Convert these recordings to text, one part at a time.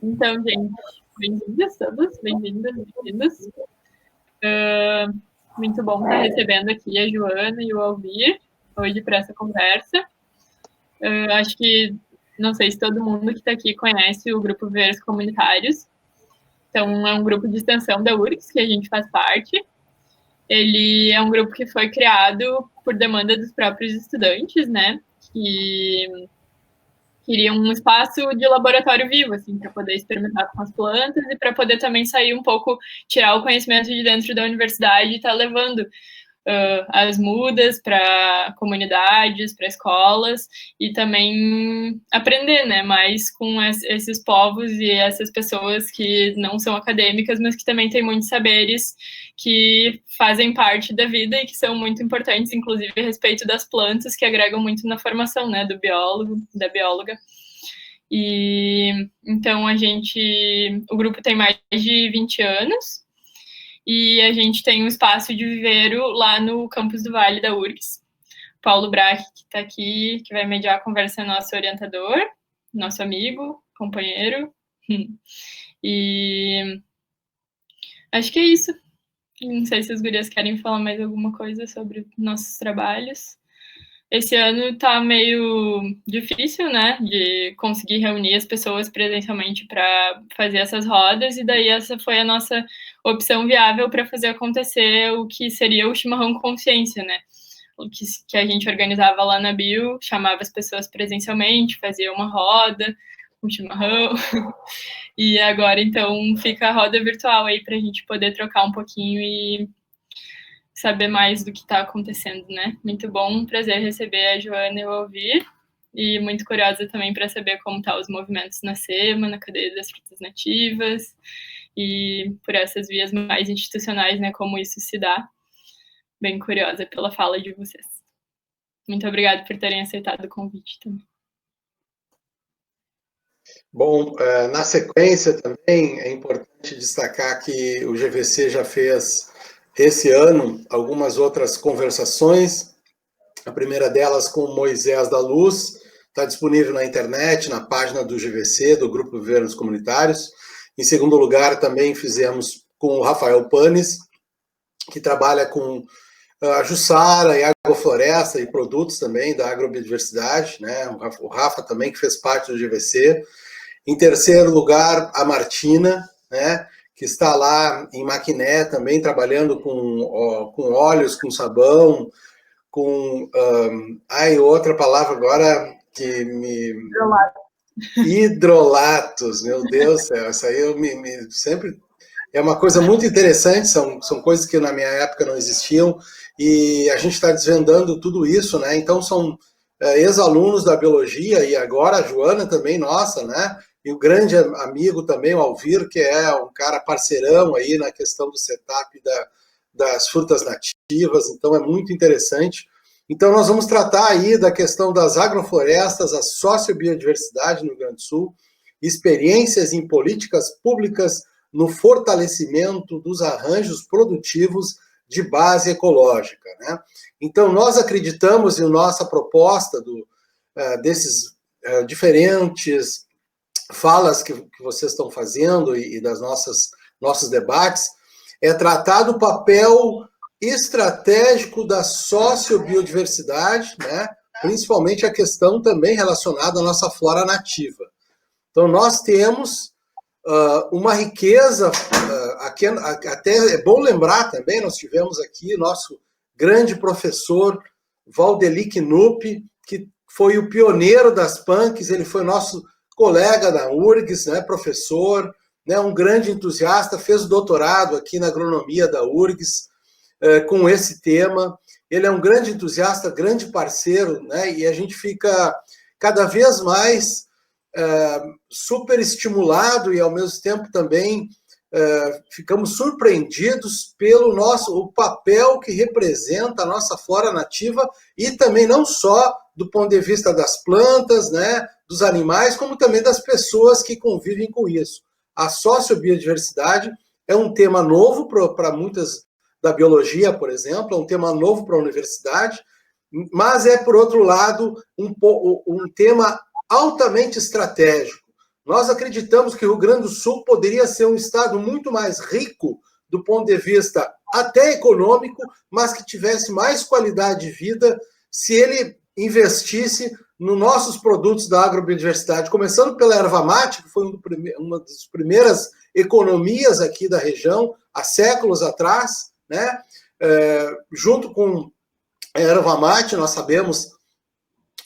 Então, gente, bem-vindas todas, bem-vindas, bem-vindos. Muito bom estar recebendo aqui a Joana e o Alvir hoje para essa conversa. Acho que, não sei se todo mundo que está aqui conhece o Grupo Viveres Comunitários. Então, é um grupo de extensão da URGS que a gente faz parte. Ele é um grupo que foi criado por demanda dos próprios estudantes, né? Que queria um espaço de laboratório vivo, assim, para poder experimentar com as plantas e para poder também sair um pouco, tirar o conhecimento de dentro da universidade e estar levando as mudas para comunidades, para escolas e também aprender, né, mais com esses povos e essas pessoas que não são acadêmicas, mas que também têm muitos saberes que fazem parte da vida e que são muito importantes, inclusive a respeito das plantas, que agregam muito na formação, né, do biólogo, da bióloga. E então o grupo tem mais de 20 anos e a gente tem um espaço de viveiro lá no campus do Vale da URGS. Paulo Brach, que está aqui, que vai mediar a conversa, é nosso orientador, nosso amigo, companheiro. E acho que é isso. Não sei se as gurias querem falar mais alguma coisa sobre nossos trabalhos. Esse ano tá meio difícil, né, de conseguir reunir as pessoas presencialmente para fazer essas rodas, e daí essa foi a nossa opção viável para fazer acontecer o que seria o Chimarrão Consciência, né, o que a gente organizava lá na Bio, chamava as pessoas presencialmente, fazia uma roda, um chimarrão, e agora então fica a roda virtual aí para a gente poder trocar um pouquinho e saber mais do que está acontecendo, né? Muito bom, um prazer receber a Joana e o Alvir, e muito curiosa também para saber como estão os movimentos na SEMA, na cadeia das frutas nativas, e por essas vias mais institucionais, né, como isso se dá. Bem curiosa pela fala de vocês. Muito obrigada por terem aceitado o convite também. Bom, na sequência também é importante destacar que o GVC já fez esse ano algumas outras conversações. A primeira delas com o Moisés da Luz, está disponível na internet, na página do GVC, do Grupo Viveros Comunitários. Em segundo lugar, também fizemos com o Rafael Panes, que trabalha com a Jussara e agrofloresta e produtos também da agrobiodiversidade, né? O Rafa também, que fez parte do GVC. Em terceiro lugar, a Martina, né, que está lá em Maquiné também, trabalhando com óleos, com sabão, com... outra palavra agora que me... Hidrolatos, meu Deus do céu, isso aí eu sempre... É uma coisa muito interessante, são coisas que na minha época não existiam, e a gente está desvendando tudo isso, né? Então são ex-alunos da biologia, e agora a Joana também, nossa, né? E o grande amigo também, o Alvir, que é um cara parceirão aí na questão do setup das frutas nativas, então é muito interessante. Então nós vamos tratar aí da questão das agroflorestas, a sociobiodiversidade no Rio Grande do Sul, experiências em políticas públicas no fortalecimento dos arranjos produtivos de base ecológica, né? Então nós acreditamos em nossa proposta desses diferentes falas que vocês estão fazendo e das nossos debates, é tratar do papel estratégico da sociobiodiversidade, né? Principalmente a questão também relacionada à nossa flora nativa. Então, nós temos uma riqueza, até é bom lembrar também, nós tivemos aqui nosso grande professor Valdeli Knupp, que foi o pioneiro das punks, ele foi nosso colega da URGS, né, professor, né, um grande entusiasta, fez o doutorado aqui na agronomia da URGS com esse tema. Ele é um grande entusiasta, grande parceiro, né, e a gente fica cada vez mais super estimulado e, ao mesmo tempo, também ficamos surpreendidos pelo o papel que representa a nossa flora nativa e também não só do ponto de vista das plantas, né, dos animais, como também das pessoas que convivem com isso. A sociobiodiversidade é um tema novo para muitas da biologia, por exemplo, é um tema novo para a universidade, mas é, por outro lado, um tema altamente estratégico, nós acreditamos que o Rio Grande do Sul poderia ser um estado muito mais rico do ponto de vista até econômico, mas que tivesse mais qualidade de vida se ele investisse nos nossos produtos da agrobiodiversidade, começando pela erva mate, que foi uma das primeiras economias aqui da região, há séculos atrás, né? Junto com a erva mate, nós sabemos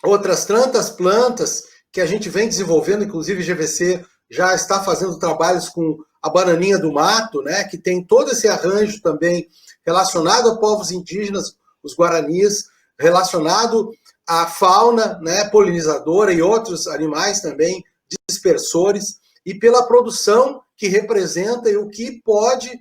outras tantas plantas que a gente vem desenvolvendo, inclusive o GVC já está fazendo trabalhos com a bananinha do mato, né, que tem todo esse arranjo também relacionado a povos indígenas, os guaranis, relacionado à fauna, né, polinizadora e outros animais também dispersores, e pela produção que representa e o que pode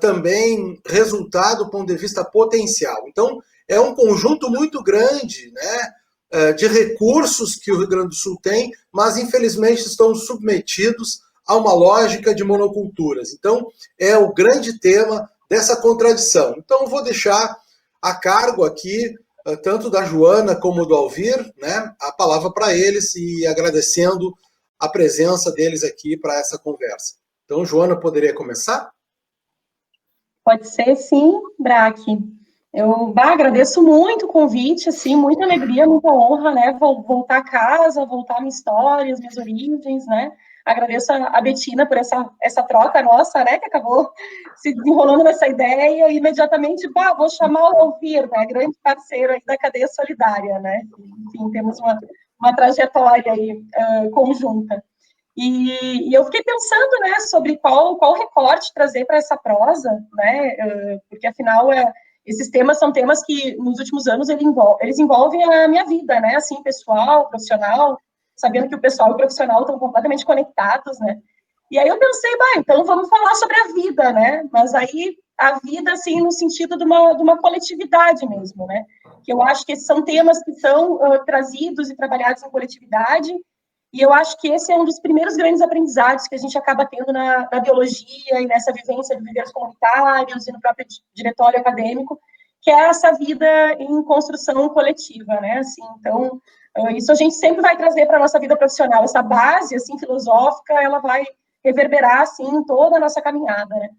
também resultar do ponto de vista potencial. Então, é um conjunto muito grande, né, de recursos que o Rio Grande do Sul tem, mas infelizmente estão submetidos a uma lógica de monoculturas. Então, é o grande tema dessa contradição. Então, eu vou deixar a cargo aqui, tanto da Joana como do Alvir, né, a palavra para eles e agradecendo a presença deles aqui para essa conversa. Então, Joana, poderia começar? Pode ser, sim, Braque. Eu agradeço muito o convite, assim, muita alegria, muita honra, né, voltar a casa, voltar a minha história, as minhas origens, né, agradeço a Betina por essa troca nossa, né, que acabou se desenrolando nessa ideia, e imediatamente, vou chamar o Alvir, né, grande parceiro aí da cadeia solidária, né, enfim, temos uma trajetória aí conjunta. E eu fiquei pensando, né, sobre qual recorte trazer para essa prosa, né, porque afinal esses temas são temas que nos últimos anos eles envolvem a minha vida, né, assim, pessoal, profissional, sabendo que o pessoal e o profissional estão completamente conectados, né. E aí eu pensei, então vamos falar sobre a vida, né, mas aí a vida, assim, no sentido de uma coletividade mesmo, né, que eu acho que esses são temas que são trazidos e trabalhados em coletividade. E eu acho que esse é um dos primeiros grandes aprendizados que a gente acaba tendo na biologia e nessa vivência de viveiros comunitários e no próprio diretório acadêmico, que é essa vida em construção coletiva, né? Assim, então, isso a gente sempre vai trazer para a nossa vida profissional, essa base, assim, filosófica, ela vai reverberar, assim, em toda a nossa caminhada, né?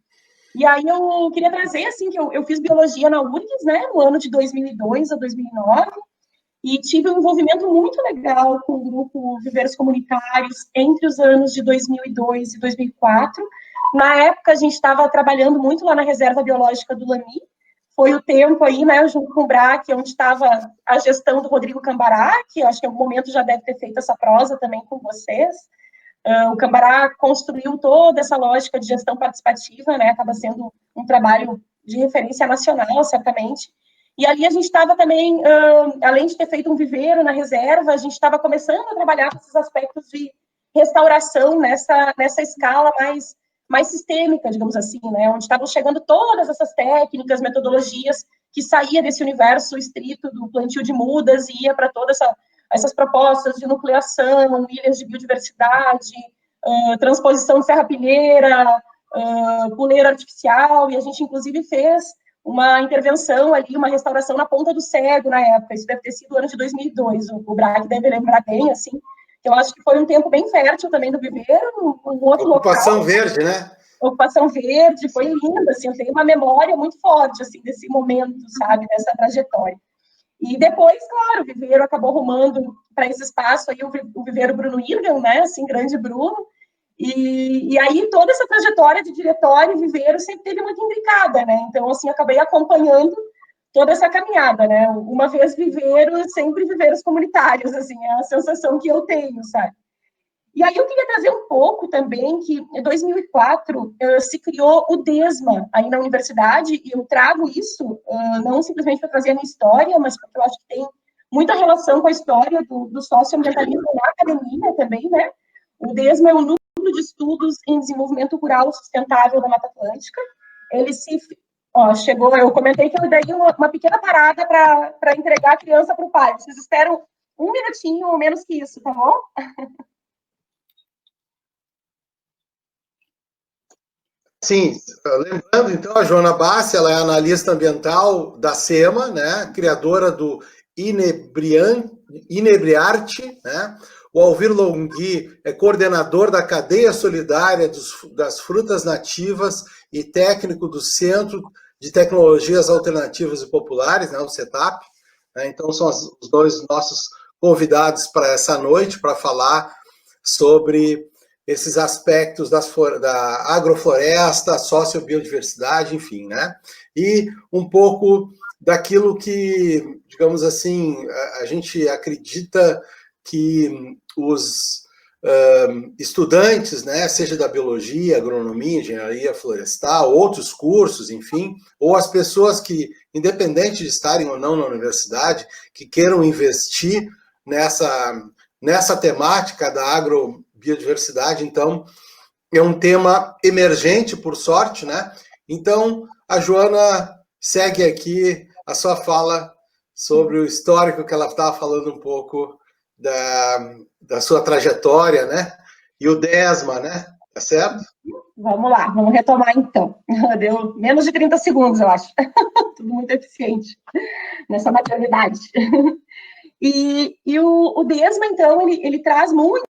E aí eu queria trazer, assim, que eu fiz biologia na URGS, né, no ano de 2002 a 2009, e tive um envolvimento muito legal com o grupo Viveiros Comunitários entre os anos de 2002 e 2004. Na época, a gente estava trabalhando muito lá na Reserva Biológica do Lami. Foi o tempo aí, né, junto com o BRAC, onde estava a gestão do Rodrigo Cambará, que eu acho que em algum momento já deve ter feito essa prosa também com vocês. O Cambará construiu toda essa lógica de gestão participativa, né, acaba sendo um trabalho de referência nacional, certamente. E ali a gente estava também, além de ter feito um viveiro na reserva, a gente estava começando a trabalhar com esses aspectos de restauração nessa escala mais sistêmica, digamos assim, né? Onde estavam chegando todas essas técnicas, metodologias que saía desse universo estrito do plantio de mudas e ia para todas essas propostas de nucleação, ilhas de biodiversidade, transposição de serrapilheira, puleira artificial, e a gente, inclusive, fez uma intervenção ali, uma restauração na Ponta do Cego, na época, isso deve ter sido o ano de 2002, o Braque deve lembrar bem, assim, que eu acho que foi um tempo bem fértil também do viveiro, um outro Ocupação local. Verde, né? Ocupação Verde, foi linda, assim, eu tenho uma memória muito forte, assim, desse momento, sabe, dessa trajetória. E depois, claro, o viveiro acabou rumando para esse espaço aí, o viveiro Bruno Irgan, né, assim, grande Bruno, e aí toda essa trajetória de diretório e viveiro sempre teve muito imbricada, né? Então, assim, acabei acompanhando toda essa caminhada, né? Uma vez viveiro, sempre viveiros comunitários, assim, é a sensação que eu tenho, sabe? E aí eu queria trazer um pouco também que em 2004 se criou o DESMA aí na universidade, e eu trago isso não simplesmente para trazer a minha história, mas porque eu acho que tem muita relação com a história do socioambientalismo na academia também, né? O DESMA é o Núcleo de Estudos em Desenvolvimento Rural Sustentável da Mata Atlântica. Ele se... chegou, eu comentei que eu dei uma pequena parada para entregar a criança para o pai. Vocês esperam um minutinho ou menos que isso, tá bom? Sim, lembrando, então, a Joana Bassi, ela é analista ambiental da SEMA, né, criadora do Inebriarte, né, O Alvir Longhi é coordenador da cadeia solidária das frutas nativas e técnico do Centro de Tecnologias Alternativas e Populares, né, o CETAP. Então, são os dois nossos convidados para essa noite, para falar sobre esses aspectos da agrofloresta, sociobiodiversidade, enfim, né? E um pouco daquilo que, digamos assim, a gente acredita que os estudantes, né, seja da biologia, agronomia, engenharia florestal, outros cursos, enfim, ou as pessoas que, independente de estarem ou não na universidade, que queiram investir nessa temática da agrobiodiversidade, então, é um tema emergente, por sorte, né? Então, a Joana segue aqui a sua fala sobre o histórico que ela estava falando um pouco da sua trajetória, né? E o DESMA, né? Tá certo? Vamos lá, vamos retomar então. Deu menos de 30 segundos, eu acho. Tudo muito eficiente nessa maternidade. E o DESMA, então, ele traz muito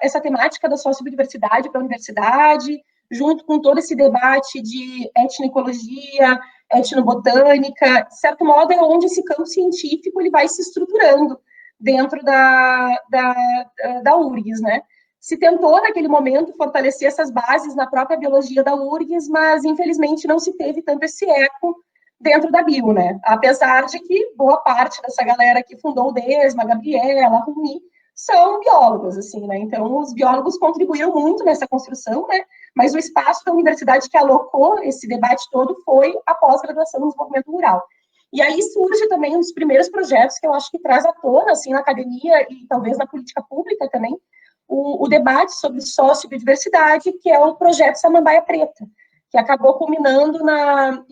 essa temática da sociobiodiversidade para a universidade, junto com todo esse debate de etnoecologia, etnobotânica, de certo modo é onde esse campo científico ele vai se estruturando dentro da URGS, né? Se tentou, naquele momento, fortalecer essas bases na própria biologia da URGS, mas, infelizmente, não se teve tanto esse eco dentro da bio, né? Apesar de que boa parte dessa galera que fundou o DESMA, a Gabriela, a Rumi, são biólogos, assim, né? Então, os biólogos contribuíram muito nessa construção, né? Mas o espaço da universidade que alocou esse debate todo foi a pós-graduação no desenvolvimento rural. E aí surge também um dos primeiros projetos que eu acho que traz à tona, assim, na academia e talvez na política pública também, o debate sobre sociobiodiversidade, que é o projeto Samambaia Preta, que acabou culminando na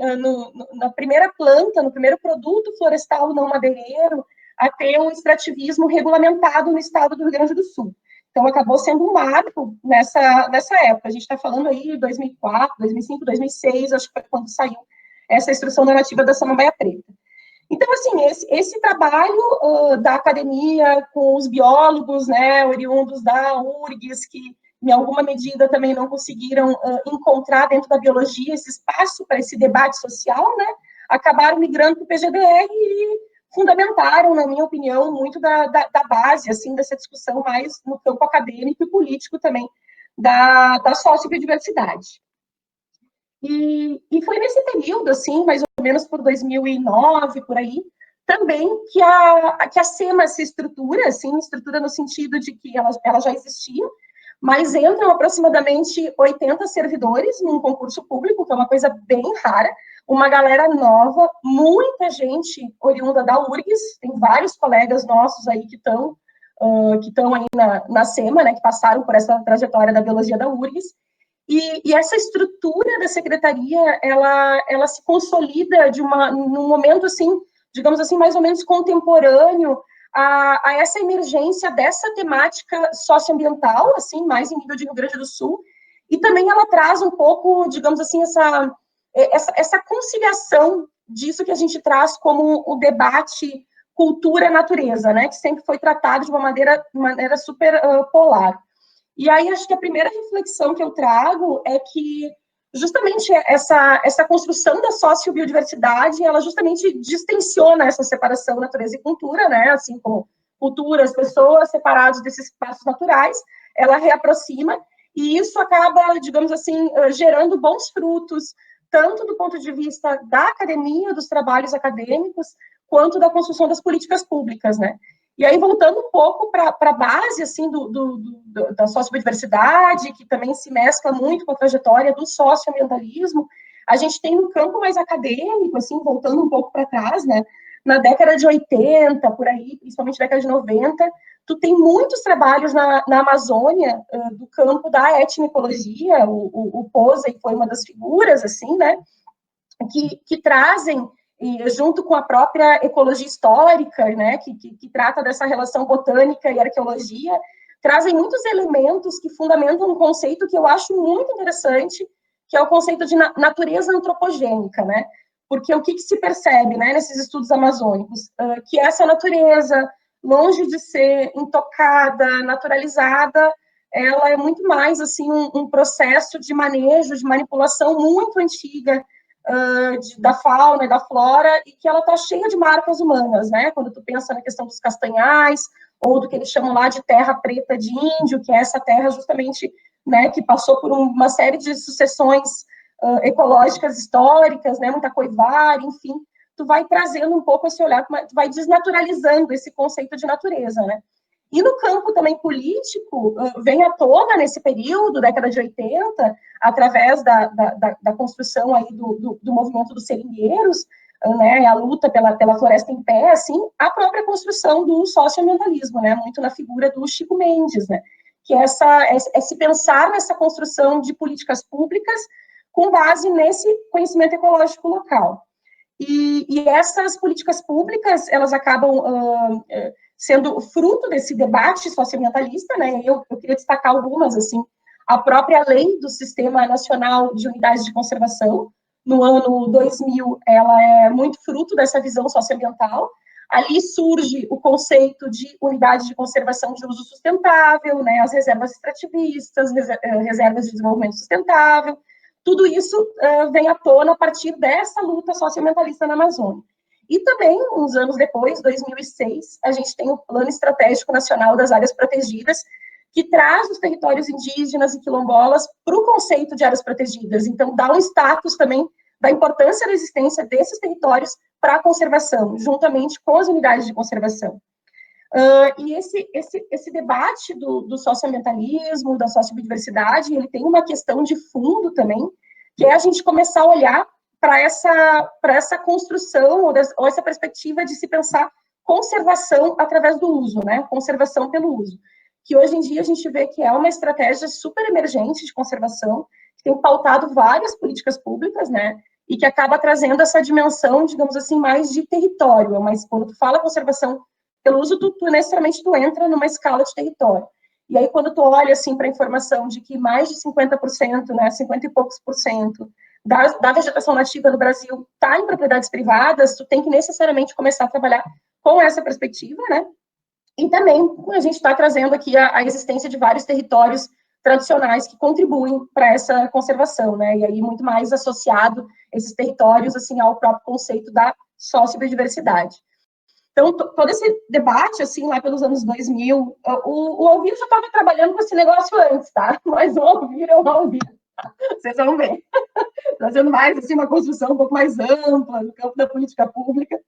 primeira planta, no primeiro produto florestal não madeireiro, a ter um extrativismo regulamentado no estado do Rio Grande do Sul. Então, acabou sendo um marco nessa época. A gente está falando aí de 2004, 2005, 2006, acho que foi quando saiu essa instrução normativa da Samambaia Preta. Então, assim, esse trabalho da academia com os biólogos, né, oriundos da URGS, que em alguma medida também não conseguiram encontrar dentro da biologia esse espaço para esse debate social, né, acabaram migrando para o PGDR e fundamentaram, na minha opinião, muito da base, assim, dessa discussão mais no campo acadêmico e político também da sociobiodiversidade. E foi nesse período, assim, mais ou menos por 2009, por aí, também que a SEMA se estrutura, assim, estrutura no sentido de que ela já existia, mas entram aproximadamente 80 servidores num concurso público, que é uma coisa bem rara, uma galera nova, muita gente oriunda da URGS, tem vários colegas nossos aí que estão aí na SEMA, né, que passaram por essa trajetória da biologia da URGS, e essa estrutura da secretaria, ela se consolida num momento, assim, digamos assim, mais ou menos contemporâneo a essa emergência dessa temática socioambiental, assim, mais em nível de Rio Grande do Sul, e também ela traz um pouco, digamos assim, essa conciliação disso que a gente traz como o debate cultura-natureza, né, que sempre foi tratado de uma maneira super polar. E aí, acho que a primeira reflexão que eu trago é que justamente essa construção da sociobiodiversidade, ela justamente distensiona essa separação natureza e cultura, né? Assim como culturas, pessoas separadas desses espaços naturais, ela reaproxima, e isso acaba, digamos assim, gerando bons frutos, tanto do ponto de vista da academia, dos trabalhos acadêmicos, quanto da construção das políticas públicas, né? E aí, voltando um pouco para a base, assim, da sociobiodiversidade, que também se mescla muito com a trajetória do socioambientalismo, a gente tem um campo mais acadêmico, assim, voltando um pouco para trás, né? Na década de 80, por aí, principalmente década de 90, tu tem muitos trabalhos na Amazônia, do campo da etnoecologia, o Posey foi uma das figuras, assim, né? Que trazem, e junto com a própria ecologia histórica, né, que trata dessa relação botânica e arqueologia, trazem muitos elementos que fundamentam um conceito que eu acho muito interessante, que é o conceito de natureza antropogênica, né? Porque o que se percebe, né, nesses estudos amazônicos? Que essa natureza longe de ser intocada, naturalizada, ela é muito mais assim um processo de manejo, de manipulação muito antiga da fauna e da flora, e que ela está cheia de marcas humanas, né? Quando tu pensa na questão dos castanhais, ou do que eles chamam lá de terra preta de índio, que é essa terra justamente, né, que passou por uma série de sucessões ecológicas históricas, né, muita coivar, enfim, tu vai trazendo um pouco esse olhar, tu vai desnaturalizando esse conceito de natureza, né? E no campo também político, vem à tona nesse período, década de 80, através da construção aí do movimento dos seringueiros, né, a luta pela floresta em pé, assim, a própria construção do socioambientalismo, né, muito na figura do Chico Mendes, né, que é se pensar nessa construção de políticas públicas com base nesse conhecimento ecológico local. E essas políticas públicas, elas acabam sendo fruto desse debate socioambientalista, né? Eu queria destacar algumas, assim, a própria lei do Sistema Nacional de Unidades de Conservação, no ano 2000, ela é muito fruto dessa visão socioambiental. Ali surge o conceito de unidade de conservação de uso sustentável, né? As reservas extrativistas, reservas de desenvolvimento sustentável. Tudo isso vem à tona a partir dessa luta socioambientalista na Amazônia. E também, uns anos depois, 2006, a gente tem o Plano Estratégico Nacional das Áreas Protegidas, que traz os territórios indígenas e quilombolas para o conceito de áreas protegidas. Então, dá um status também da importância da existência desses territórios para a conservação, juntamente com as unidades de conservação. E esse debate do socioambientalismo, da sociobiodiversidade, ele tem uma questão de fundo também, que é a gente começar a olhar para essa construção, ou essa perspectiva de se pensar conservação através do uso, né? Conservação pelo uso. Que hoje em dia a gente vê que é uma estratégia super emergente de conservação, que tem pautado várias políticas públicas, né? E que acaba trazendo essa dimensão, digamos assim, mais de território. Mas quando tu fala conservação pelo uso, necessariamente tu entra numa escala de território. E aí, quando tu olha, assim, para a informação de que mais de 50%, né, 50 e poucos por cento da vegetação nativa do Brasil está em propriedades privadas, tu tem que necessariamente começar a trabalhar com essa perspectiva, né? E também a gente está trazendo aqui a existência de vários territórios tradicionais que contribuem para essa conservação, né? E aí muito mais associado esses territórios, assim, ao próprio conceito da sociobiodiversidade. Então, todo esse debate, assim, lá pelos anos 2000, o Alvir já estava trabalhando com esse negócio antes, tá? Mas o Alvir é o Alvir, vocês vão ver. Trazendo mais, assim, uma construção um pouco mais ampla no campo da política pública.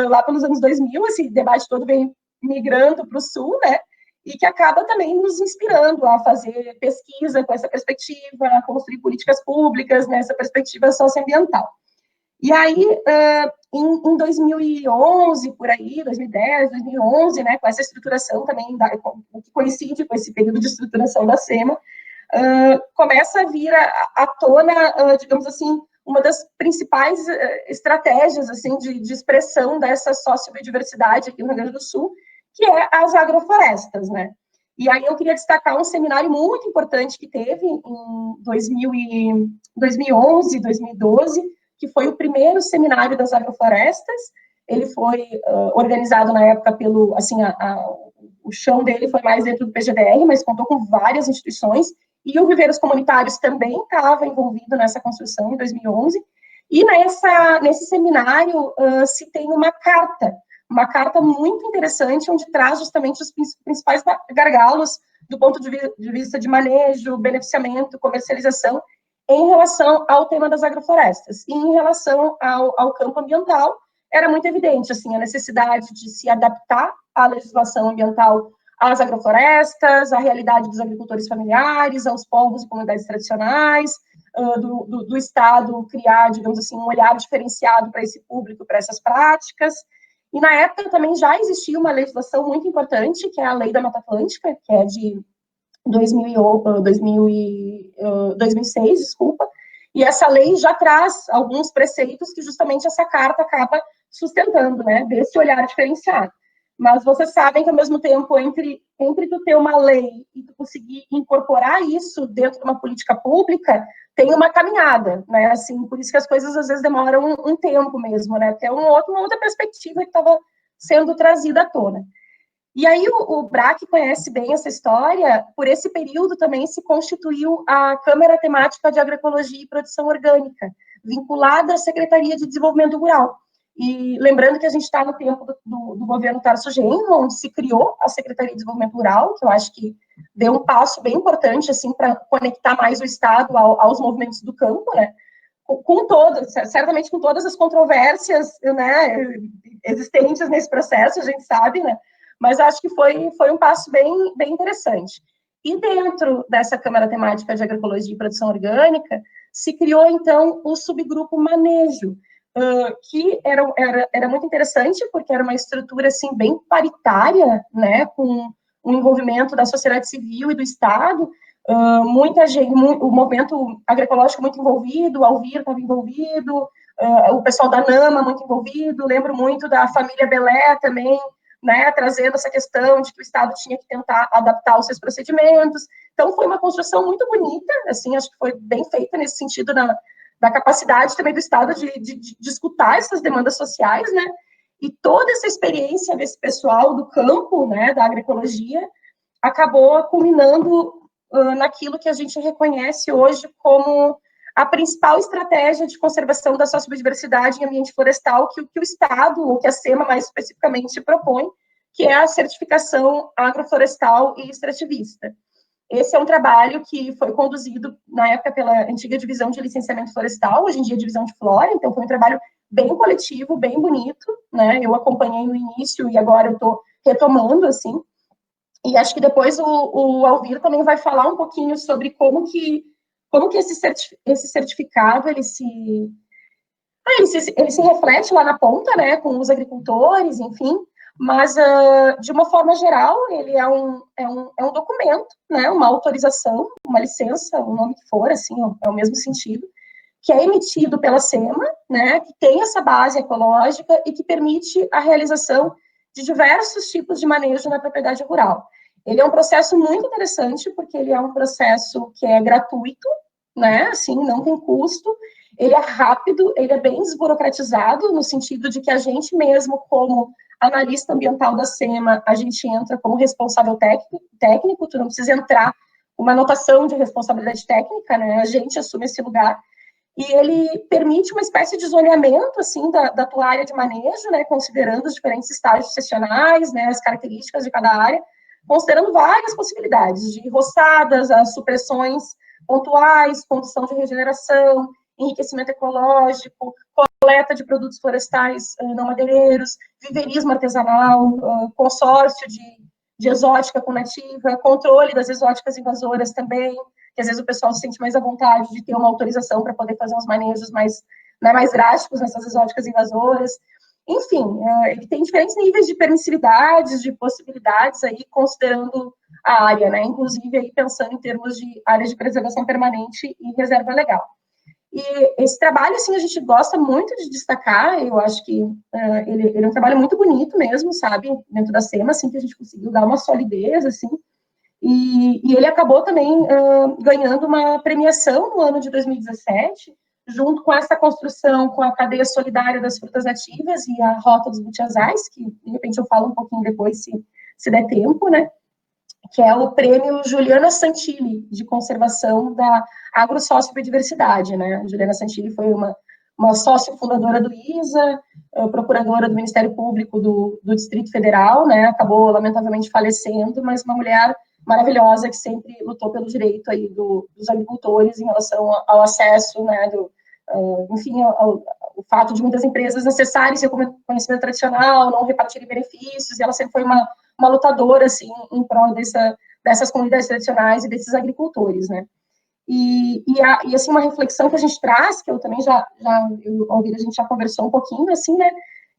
Lá pelos anos 2000, esse debate todo vem migrando para o Sul, né? E que acaba também nos inspirando a fazer pesquisa com essa perspectiva, a construir políticas públicas nessa perspectiva socioambiental. E aí, em 2011, por aí, 2010, 2011, né, com essa estruturação também, que coincide com esse período de estruturação da SEMA, começa a vir à tona, digamos assim, uma das principais estratégias, assim, de expressão dessa sociobiodiversidade aqui no Rio Grande do Sul, que é as agroflorestas, né? E aí eu queria destacar um seminário muito importante que teve em 2011, 2012, que foi o primeiro seminário das agroflorestas. Ele foi organizado na época pelo, assim, o chão dele foi mais dentro do PGDR, mas contou com várias instituições, e o Viveiros Comunitários também estava envolvido nessa construção em 2011, e nesse seminário se tem uma carta muito interessante, onde traz justamente os principais gargalos do ponto de vista de manejo, beneficiamento, comercialização, em relação ao tema das agroflorestas. E em relação ao campo ambiental, era muito evidente, assim, a necessidade de se adaptar à legislação ambiental às agroflorestas, à realidade dos agricultores familiares, aos povos e comunidades tradicionais, do Estado criar, digamos assim, um olhar diferenciado para esse público, para essas práticas. E na época também já existia uma legislação muito importante, que é a Lei da Mata Atlântica, que é de 2006, desculpa, e essa lei já traz alguns preceitos que justamente essa carta acaba sustentando, né, desse olhar diferenciado. Mas vocês sabem que, ao mesmo tempo, entre tu ter uma lei e tu conseguir incorporar isso dentro de uma política pública, tem uma caminhada, né, assim, por isso que as coisas às vezes demoram um tempo mesmo, né, até uma outra perspectiva que estava sendo trazida à tona. E aí o BRAC conhece bem essa história, por esse período também se constituiu a Câmara Temática de Agroecologia e Produção Orgânica, vinculada à Secretaria de Desenvolvimento Rural. E lembrando que a gente está no tempo do governo Tarso Genro, onde se criou a Secretaria de Desenvolvimento Rural, que eu acho que deu um passo bem importante assim, para conectar mais o Estado aos movimentos do campo, né? Com todas, certamente com todas as controvérsias, né, existentes nesse processo, a gente sabe, né? Mas acho que foi um passo bem interessante. E dentro dessa Câmara Temática de Agroecologia e Produção Orgânica, se criou, então, o subgrupo Manejo, que era muito interessante, porque era uma estrutura, assim, bem paritária, né, com o envolvimento da sociedade civil e do Estado, muita gente, o movimento agroecológico muito envolvido, o Alvir estava envolvido, o pessoal da NAMA muito envolvido, lembro muito da família Belé também, né, trazendo essa questão de que o Estado tinha que tentar adaptar os seus procedimentos. Então, foi uma construção muito bonita, assim, acho que foi bem feita nesse sentido da capacidade também do Estado de escutar essas demandas sociais, né, e toda essa experiência desse pessoal do campo, né, da agroecologia, acabou culminando naquilo que a gente reconhece hoje como a principal estratégia de conservação da sociobiodiversidade em ambiente florestal que o Estado, ou que a SEMA mais especificamente propõe, que é a certificação agroflorestal e extrativista. Esse é um trabalho que foi conduzido, na época, pela antiga divisão de licenciamento florestal, hoje em dia divisão de flora, então foi um trabalho bem coletivo, bem bonito, né? Eu acompanhei no início e agora eu estou retomando, assim, e acho que depois o Alvir também vai falar um pouquinho sobre como que esse certificado ele se reflete lá na ponta, né, com os agricultores, enfim, mas de uma forma geral ele é um documento, né, uma autorização, uma licença, o nome que for, assim, é o mesmo sentido, que é emitido pela SEMA, né, que tem essa base ecológica e que permite a realização de diversos tipos de manejo na propriedade rural. Ele é um processo muito interessante, porque ele é um processo que é gratuito, né, assim, não tem custo, ele é rápido, ele é bem desburocratizado, no sentido de que a gente mesmo, como analista ambiental da SEMA, a gente entra como responsável técnico, tu não precisa entrar uma anotação de responsabilidade técnica, né, a gente assume esse lugar, e ele permite uma espécie de zoneamento, assim, da tua área de manejo, né, considerando os diferentes estágios secionais, né, as características de cada área, considerando várias possibilidades, de roçadas, as supressões pontuais, condução de regeneração, enriquecimento ecológico, coleta de produtos florestais não madeireiros, viveirismo artesanal, consórcio de exótica com nativa, controle das exóticas invasoras também, que às vezes o pessoal se sente mais à vontade de ter uma autorização para poder fazer uns manejos mais, né, mais drásticos nessas exóticas invasoras. Enfim, ele tem diferentes níveis de permissividades, de possibilidades aí, considerando a área, né? Inclusive aí pensando em termos de áreas de preservação permanente e reserva legal. E esse trabalho, assim, a gente gosta muito de destacar, eu acho que ele é um trabalho muito bonito mesmo, sabe? Dentro da SEMA, assim, que a gente conseguiu dar uma solidez, assim, e ele acabou também ganhando uma premiação no ano de 2017, junto com essa construção com a cadeia solidária das frutas nativas e a rota dos butiazais, que de repente eu falo um pouquinho depois, se der tempo, né? Que é o prêmio Juliana Santilli, de conservação da agrosociobiodiversidade, né? Juliana Santilli foi uma sócio fundadora do ISA, procuradora do Ministério Público do Distrito Federal, né? Acabou, lamentavelmente, falecendo, mas uma mulher maravilhosa que sempre lutou pelo direito aí dos agricultores em relação ao acesso, né? Enfim, o fato de muitas empresas necessarem seu conhecimento tradicional, não repartirem benefícios, e ela sempre foi uma lutadora, assim, em prol dessas comunidades tradicionais e desses agricultores, né? E assim, uma reflexão que a gente traz, que eu também a gente já conversou um pouquinho, assim, né?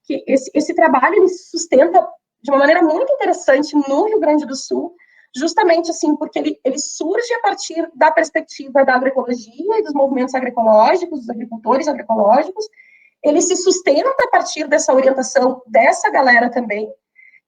Que esse trabalho, ele se sustenta de uma maneira muito interessante no Rio Grande do Sul, justamente, assim, porque ele surge a partir da perspectiva da agroecologia e dos movimentos agroecológicos, dos agricultores agroecológicos, ele se sustenta a partir dessa orientação dessa galera também,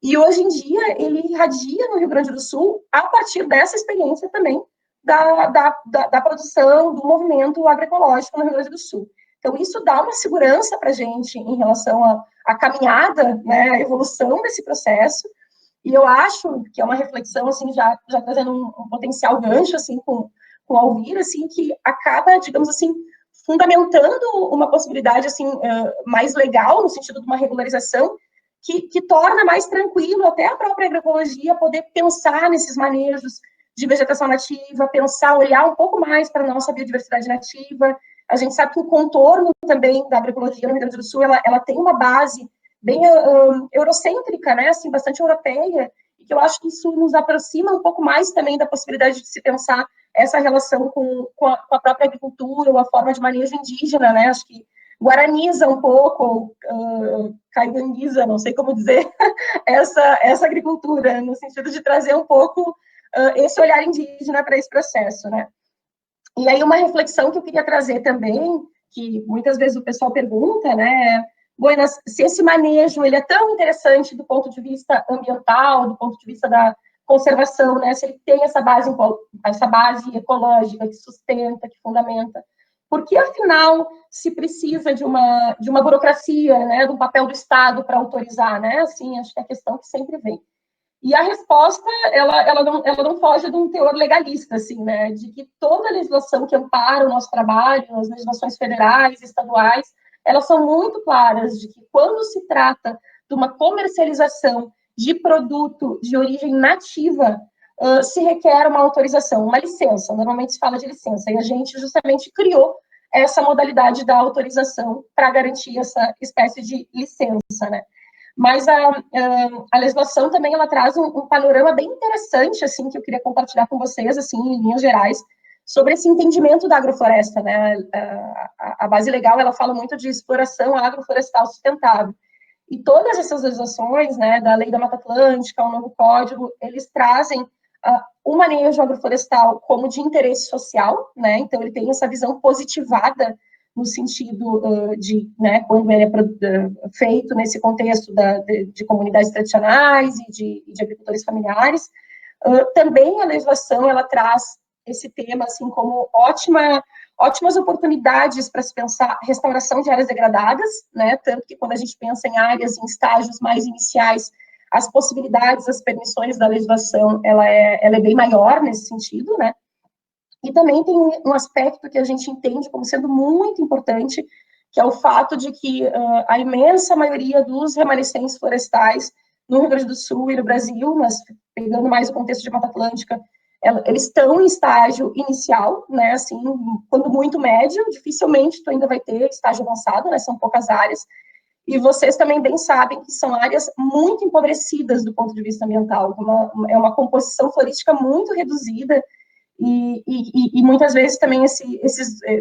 e hoje em dia ele irradia no Rio Grande do Sul a partir dessa experiência também da produção do movimento agroecológico no Rio Grande do Sul. Então, isso dá uma segurança para a gente em relação à caminhada, né, a evolução desse processo. E eu acho que é uma reflexão, assim, já trazendo um potencial gancho, assim, com o Alvir, assim, que acaba, digamos assim, fundamentando uma possibilidade, assim, mais legal, no sentido de uma regularização, que torna mais tranquilo até a própria agroecologia poder pensar nesses manejos de vegetação nativa, pensar, olhar um pouco mais para a nossa biodiversidade nativa. A gente sabe que o contorno também da agroecologia no Rio Grande do Sul, ela tem uma base bem eurocêntrica, né, assim, bastante europeia, e que eu acho que isso nos aproxima um pouco mais também da possibilidade de se pensar essa relação com a própria agricultura, ou a forma de manejo indígena, né, acho que guaraniza um pouco, caiganiza, não sei como dizer, essa agricultura, no sentido de trazer um pouco esse olhar indígena para esse processo, né. E aí uma reflexão que eu queria trazer também, que muitas vezes o pessoal pergunta, né, Buenas, se esse manejo ele é tão interessante do ponto de vista ambiental, do ponto de vista da conservação, né, se ele tem essa base ecológica que sustenta, que fundamenta, por que, afinal, se precisa de uma burocracia, né, do papel do Estado para autorizar, né, assim, acho que é a questão que sempre vem. E a resposta, ela não foge de um teor legalista, assim, né, de que toda a legislação que ampara o nosso trabalho, as legislações federais, estaduais, elas são muito claras de que quando se trata de uma comercialização de produto de origem nativa, se requer uma autorização, uma licença, normalmente se fala de licença, e a gente justamente criou essa modalidade da autorização para garantir essa espécie de licença, né. Mas a legislação também ela traz um panorama bem interessante, assim, que eu queria compartilhar com vocês, assim, em linhas gerais, sobre esse entendimento da agrofloresta, né? A base legal ela fala muito de exploração agroflorestal sustentável. E todas essas legislações, né, da Lei da Mata Atlântica, o novo Código, eles trazem o manejo agroflorestal como de interesse social, né? Então ele tem essa visão positivada no sentido de, né, quando ele é feito nesse contexto de comunidades tradicionais e de agricultores familiares. Também a legislação, ela traz esse tema, assim, como ótimas oportunidades para se pensar restauração de áreas degradadas, né, tanto que quando a gente pensa em áreas em estágios mais iniciais, as possibilidades, as permissões da legislação, ela é bem maior nesse sentido, né. E também tem um aspecto que a gente entende como sendo muito importante, que é o fato de que a imensa maioria dos remanescentes florestais no Rio Grande do Sul e no Brasil, mas pegando mais o contexto de Mata Atlântica, eles estão em estágio inicial, né, assim, quando muito médio, dificilmente tu ainda vai ter estágio avançado, né, são poucas áreas, e vocês também bem sabem que são áreas muito empobrecidas do ponto de vista ambiental, é uma composição florística muito reduzida, e muitas vezes também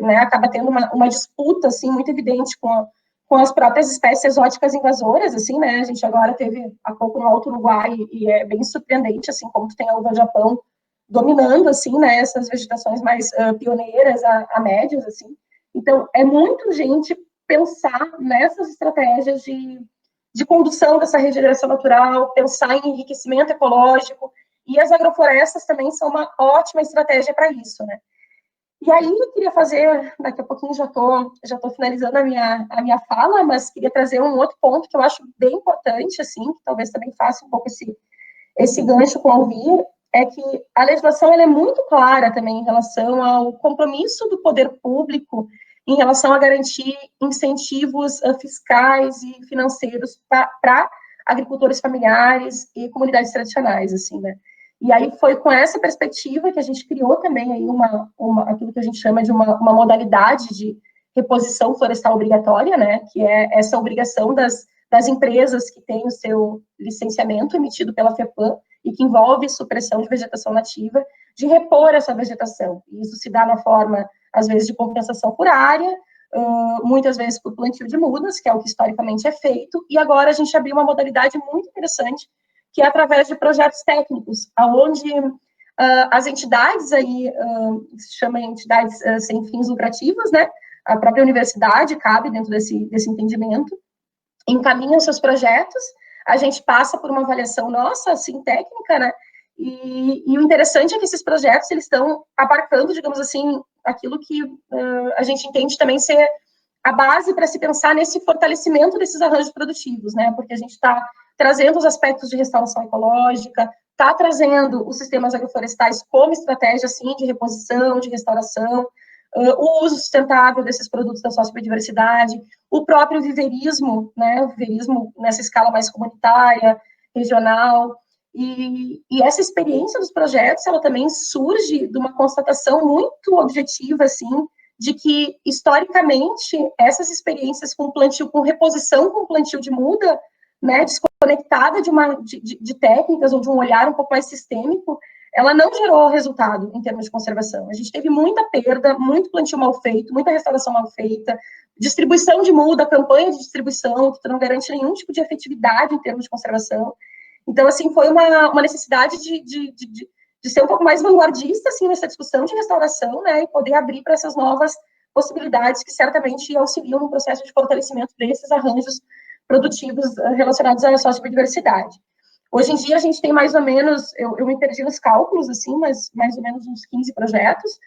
né, acaba tendo uma disputa, assim, muito evidente com as próprias espécies exóticas invasoras, assim, né, a gente agora teve há pouco no Alto Uruguai, e é bem surpreendente, assim, como tu tem a uva-japão dominando, assim, né, essas vegetações mais pioneiras a médias, assim. Então, é muito urgente pensar nessas estratégias de condução dessa regeneração natural, pensar em enriquecimento ecológico, e as agroflorestas também são uma ótima estratégia para isso, né. E aí eu queria fazer, daqui a pouquinho já tô finalizando a minha fala, mas queria trazer um outro ponto que eu acho bem importante, assim, que talvez também faça um pouco esse gancho com o Alvir, é que a legislação ela é muito clara também em relação ao compromisso do poder público em relação a garantir incentivos fiscais e financeiros para agricultores familiares e comunidades tradicionais, assim, né. E aí foi com essa perspectiva que a gente criou também aí aquilo que a gente chama de uma modalidade de reposição florestal obrigatória, né, que é essa obrigação das empresas que têm o seu licenciamento emitido pela FEPAM e que envolve supressão de vegetação nativa, de repor essa vegetação. E isso se dá na forma, às vezes, de compensação por área, muitas vezes por plantio de mudas, que é o que historicamente é feito, e agora a gente abriu uma modalidade muito interessante, que é através de projetos técnicos, onde as entidades aí, se chama entidades sem fins lucrativos, né, a própria universidade cabe dentro desse entendimento, encaminha seus projetos, a gente passa por uma avaliação nossa, assim, técnica, né, e o interessante é que esses projetos, eles estão abarcando, digamos assim, aquilo que a gente entende também ser a base para se pensar nesse fortalecimento desses arranjos produtivos, né? Porque a gente está trazendo os aspectos de restauração ecológica, está trazendo os sistemas agroflorestais como estratégia, sim, de reposição, de restauração, o uso sustentável desses produtos da sociobiodiversidade, o próprio viverismo, né? O viverismo nessa escala mais comunitária, regional, e essa experiência dos projetos, ela também surge de uma constatação muito objetiva, assim, de que, historicamente, essas experiências com plantio, com reposição com plantio de muda, né, desconectada de técnicas ou de um olhar um pouco mais sistêmico, ela não gerou resultado em termos de conservação. A gente teve muita perda, muito plantio mal feito, muita restauração mal feita, distribuição de muda, campanha de distribuição, que não garante nenhum tipo de efetividade em termos de conservação. Então, assim, foi uma necessidade de ser um pouco mais vanguardista, assim, nessa discussão de restauração, né, e poder abrir para essas novas possibilidades que certamente auxiliam no processo de fortalecimento desses arranjos produtivos relacionados à sociobiodiversidade. Hoje em dia, a gente tem mais ou menos, eu me perdi nos cálculos, assim, mas mais ou menos uns 15 projetos.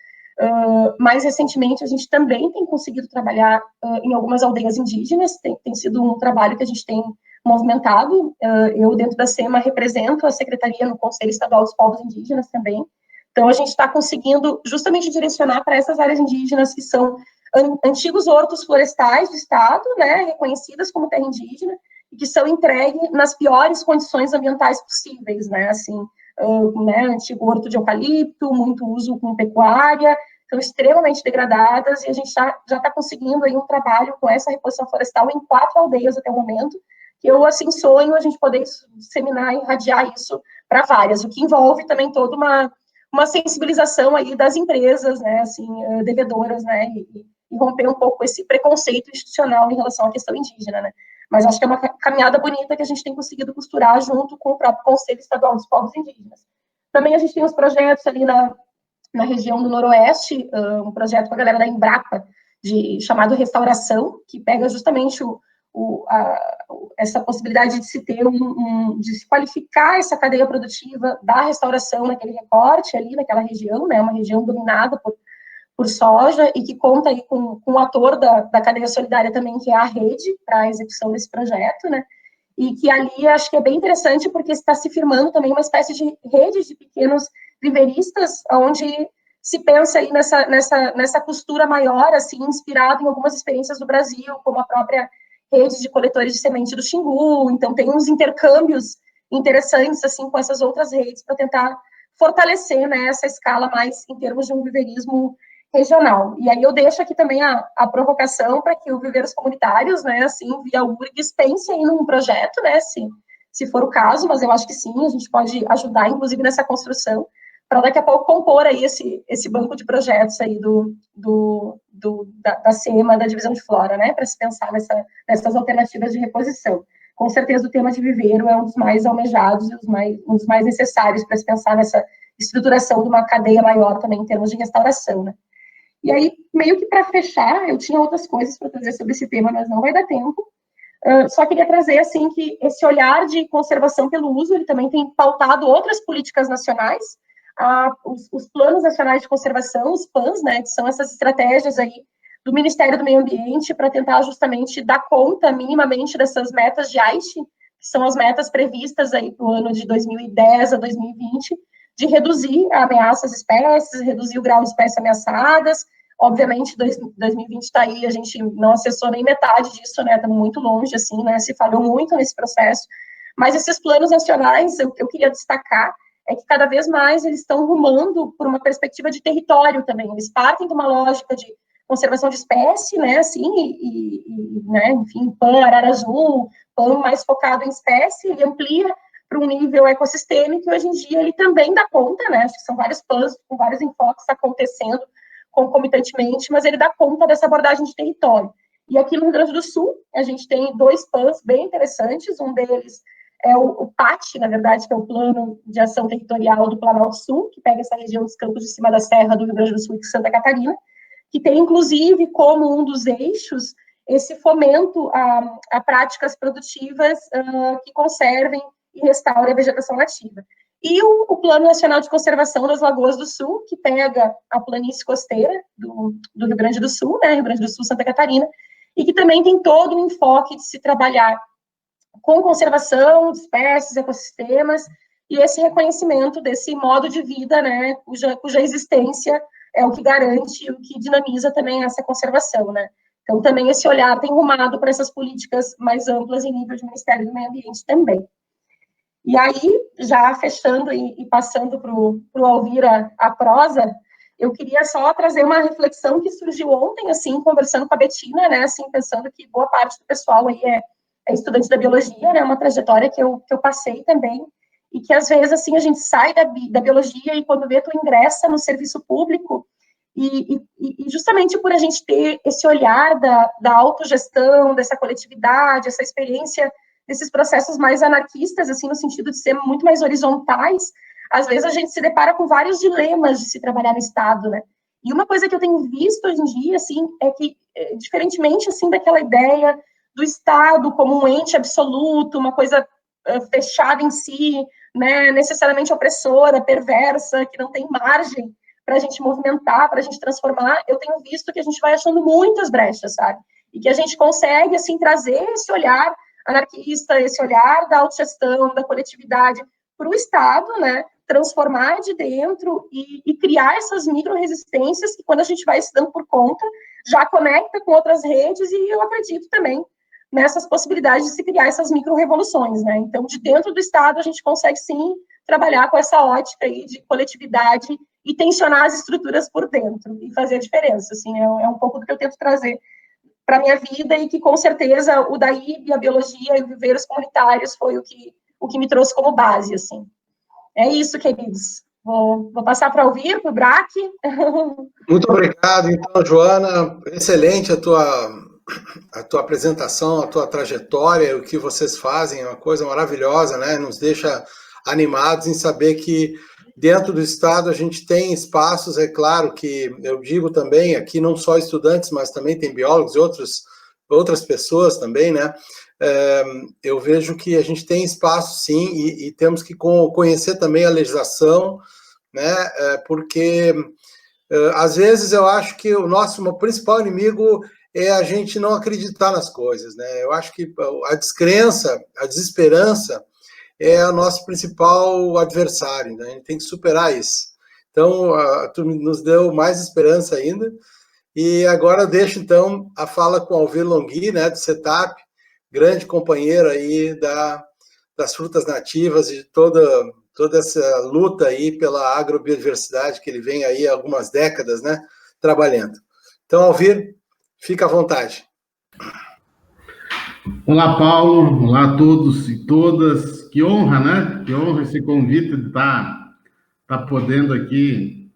Mais recentemente, a gente também tem conseguido trabalhar em algumas aldeias indígenas, tem sido um trabalho que a gente tem movimentado. Eu, dentro da SEMA, represento a secretaria no Conselho Estadual dos Povos Indígenas também. Então, a gente está conseguindo justamente direcionar para essas áreas indígenas que são antigos hortos florestais do Estado, né, reconhecidas como terra indígena, e que são entregues nas piores condições ambientais possíveis, né, assim, né, antigo horto de eucalipto, muito uso com pecuária, são extremamente degradadas, e a gente já está conseguindo aí um trabalho com essa reposição florestal em 4 aldeias até o momento, que eu, assim, sonho a gente poder disseminar e irradiar isso para várias, o que envolve também toda uma sensibilização aí das empresas, né, assim, devedoras, né, e romper um pouco esse preconceito institucional em relação à questão indígena, né. Mas acho que é uma caminhada bonita que a gente tem conseguido costurar junto com o próprio Conselho Estadual dos Povos Indígenas. Também a gente tem os projetos ali na região do Noroeste, um projeto com a galera da Embrapa, chamado Restauração, que pega justamente essa possibilidade de se ter de se qualificar essa cadeia produtiva da restauração naquele recorte ali, naquela região, né, uma região dominada por soja, e que conta aí com um ator da cadeia solidária também, que é a rede, para a execução desse projeto, né, e que ali acho que é bem interessante, porque está se firmando também uma espécie de redes de pequenos viveristas, onde se pensa aí nessa costura maior, assim, inspirado em algumas experiências do Brasil, como a própria rede de coletores de semente do Xingu. Então, tem uns intercâmbios interessantes, assim, com essas outras redes, para tentar fortalecer, né, essa escala mais em termos de um viverismo regional. E aí eu deixo aqui também a provocação para que os viveiros comunitários, né, assim, via URGS, pensem num projeto, né, se for o caso, mas eu acho que sim, a gente pode ajudar, inclusive, nessa construção, para daqui a pouco compor aí esse banco de projetos aí da SEMA, da Divisão de Flora, né, para se pensar nessas alternativas de reposição. Com certeza o tema de viveiro é um dos mais almejados e um dos mais necessários para se pensar nessa estruturação de uma cadeia maior também em termos de restauração, né. E aí, meio que para fechar, eu tinha outras coisas para trazer sobre esse tema, mas não vai dar tempo. Só queria trazer, assim, que esse olhar de conservação pelo uso, ele também tem pautado outras políticas nacionais, os planos nacionais de conservação, os PANs, né, que são essas estratégias aí do Ministério do Meio Ambiente para tentar justamente dar conta minimamente dessas metas de Aichi, que são as metas previstas aí para o ano de 2010 a 2020, de reduzir a ameaça às espécies, reduzir o grau de espécies ameaçadas. Obviamente, 2020 está aí, a gente não acessou nem metade disso, né, estamos muito longe, assim, né, se falhou muito nesse processo, mas esses planos nacionais, o que eu queria destacar é que cada vez mais eles estão rumando por uma perspectiva de território também, eles partem de uma lógica de conservação de espécie, né, assim, né, enfim, PAN Arara Azul, PAN mais focado em espécie, ele amplia para um nível ecossistêmico, e hoje em dia ele também dá conta, né, acho que são vários PANs com vários enfoques acontecendo concomitantemente, mas ele dá conta dessa abordagem de território. E aqui no Rio Grande do Sul, a gente tem 2 PANs bem interessantes, um deles é o PAT, na verdade, que é o Plano de Ação Territorial do Planalto Sul, que pega essa região dos Campos de Cima da Serra do Rio Grande do Sul e de Santa Catarina, que tem, inclusive, como um dos eixos, esse fomento a práticas produtivas que conservem e restaurem a vegetação nativa. E o Plano Nacional de Conservação das Lagoas do Sul, que pega a planície costeira do Rio Grande do Sul, né, Rio Grande do Sul, Santa Catarina, e que também tem todo um enfoque de se trabalhar com conservação de espécies, ecossistemas, e esse reconhecimento desse modo de vida, né, cuja existência é o que garante, o que dinamiza também essa conservação, né. Então, também esse olhar tem rumado para essas políticas mais amplas em nível de Ministério do Meio Ambiente também. E aí, já fechando e passando para o Alvir a prosa, eu queria só trazer uma reflexão que surgiu ontem, assim, conversando com a Betina, né, assim, pensando que boa parte do pessoal aí é estudante da biologia, né, uma trajetória que eu passei também, e que às vezes, assim, a gente sai da biologia e quando vê, tu ingressa no serviço público, e justamente por a gente ter esse olhar da autogestão, dessa coletividade, essa experiência desses processos mais anarquistas, assim, no sentido de ser muito mais horizontais, às vezes a gente se depara com vários dilemas de se trabalhar no Estado, né? E uma coisa que eu tenho visto hoje em dia, assim, é que, diferentemente, assim, daquela ideia do Estado como um ente absoluto, uma coisa fechada em si, né, necessariamente opressora, perversa, que não tem margem para a gente movimentar, para a gente transformar, eu tenho visto que a gente vai achando muitas brechas, sabe? E que a gente consegue, assim, trazer esse olhar anarquista, esse olhar da autogestão, da coletividade para o Estado, né, transformar de dentro e criar essas micro-resistências que, quando a gente vai se dando por conta, já conecta com outras redes, e eu acredito também nessas possibilidades de se criar essas micro-revoluções, né? Então, de dentro do Estado, a gente consegue, sim, trabalhar com essa ótica aí de coletividade e tensionar as estruturas por dentro e fazer a diferença, assim, é um pouco do que eu tento trazer para a minha vida, e que, com certeza, o DAIB, a biologia e os viveiros comunitários foi o que me trouxe como base, assim. É isso, queridos. Vou passar para ouvir, para o Braque. Muito obrigado, então, Joana. Excelente a tua apresentação, a tua trajetória, o que vocês fazem, é uma coisa maravilhosa, né? Nos deixa animados em saber que dentro do Estado a gente tem espaços, é claro que eu digo também, aqui não só estudantes, mas também tem biólogos e outras pessoas também, né? Eu vejo que a gente tem espaço, sim, e temos que conhecer também a legislação, né? Porque às vezes eu acho que o nosso principal inimigo é a gente não acreditar nas coisas, né? Eu acho que a descrença, a desesperança é o nosso principal adversário, né? A gente tem que superar isso. Então, tu nos deu mais esperança ainda, e agora eu deixo, então, a fala com o Alvir Longhi, né, do CETAP, grande companheiro aí das frutas nativas e toda essa luta aí pela agrobiodiversidade que ele vem aí há algumas décadas, né, trabalhando. Então, Alvir, fica à vontade. Olá, Paulo. Olá a todos e todas. Que honra, né? Que honra esse convite de estar podendo aqui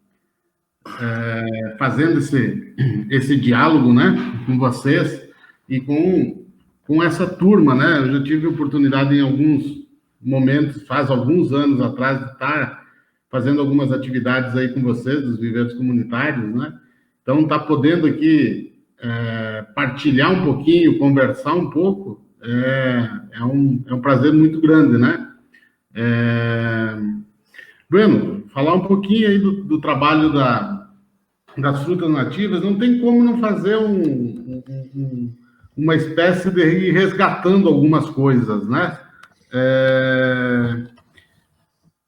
fazendo esse diálogo, né, com vocês e com essa turma, né? Eu já tive oportunidade em alguns momentos, faz alguns anos atrás, de estar fazendo algumas atividades aí com vocês, dos viveiros comunitários, né? Então, podendo aqui partilhar um pouquinho, conversar um pouco, é um prazer muito grande, né? Bueno, falar um pouquinho aí do trabalho das frutas nativas, não tem como não fazer uma espécie de ir resgatando algumas coisas, né?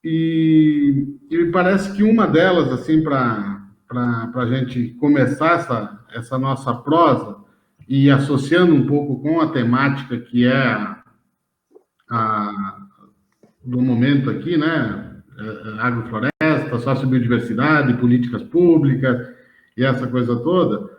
E me parece que uma delas, assim, para a gente começar essa nossa prosa, e associando um pouco com a temática que é do momento aqui, né? Agrofloresta, sociobiodiversidade, políticas públicas e essa coisa toda,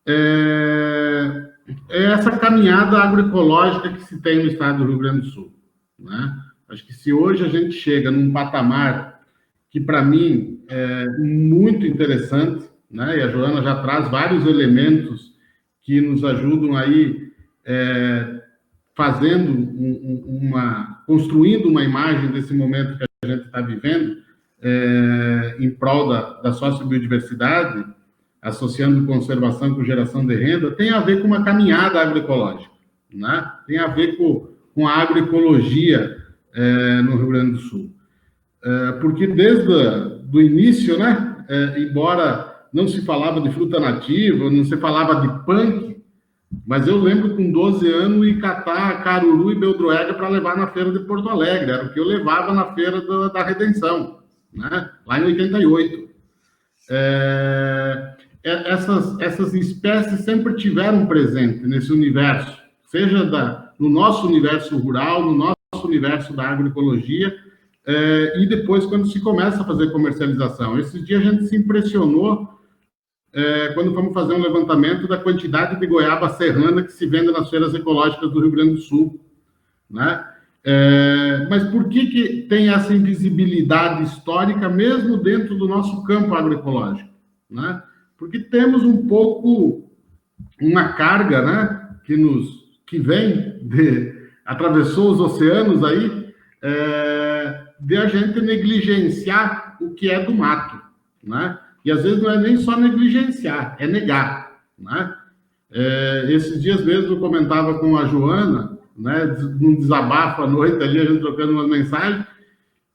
é essa caminhada agroecológica que se tem no estado do Rio Grande do Sul, né? Acho que se hoje a gente chega num patamar que, para mim, é muito interessante, né? E a Joana já traz vários elementos que nos ajudam aí construindo uma imagem desse momento que a gente está vivendo, em prol da sociobiodiversidade, associando conservação com geração de renda, tem a ver com uma caminhada agroecológica, né? Tem a ver com a agroecologia no Rio Grande do Sul. Porque desde o início, né, embora não se falava de fruta nativa, não se falava de punk, mas eu lembro com 12 anos ir catar caruru e beldroega para levar na feira de Porto Alegre, era o que eu levava na feira da Redenção, né? Lá em 88. Essas espécies sempre tiveram presente nesse universo, seja no nosso universo rural, no nosso universo da agroecologia, e depois quando se começa a fazer comercialização. Esses dias a gente se impressionou quando fomos fazer um levantamento da quantidade de goiaba serrana que se vende nas feiras ecológicas do Rio Grande do Sul, né? Mas por que tem essa invisibilidade histórica mesmo dentro do nosso campo agroecológico, né? Porque temos um pouco uma carga, né, que vem atravessou os oceanos aí, de a gente negligenciar o que é do mato, né? E às vezes não é nem só negligenciar, é negar, né? Esses dias mesmo eu comentava com a Joana, né, num desabafo à noite ali, a gente trocando umas mensagens,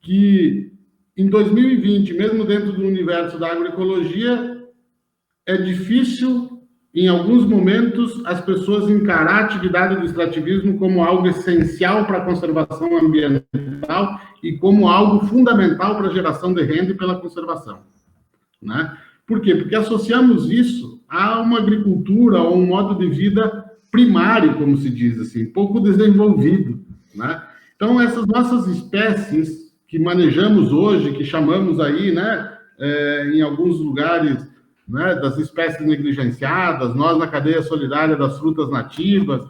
que em 2020, mesmo dentro do universo da agroecologia, é difícil, em alguns momentos, as pessoas encarar a atividade do extrativismo como algo essencial para a conservação ambiental e como algo fundamental para a geração de renda e pela conservação, né? Por quê? Porque associamos isso a uma agricultura, a um modo de vida primário, como se diz assim, pouco desenvolvido, né? Então, essas nossas espécies que manejamos hoje, que chamamos aí, né, em alguns lugares, né, das espécies negligenciadas, nós na cadeia solidária das frutas nativas,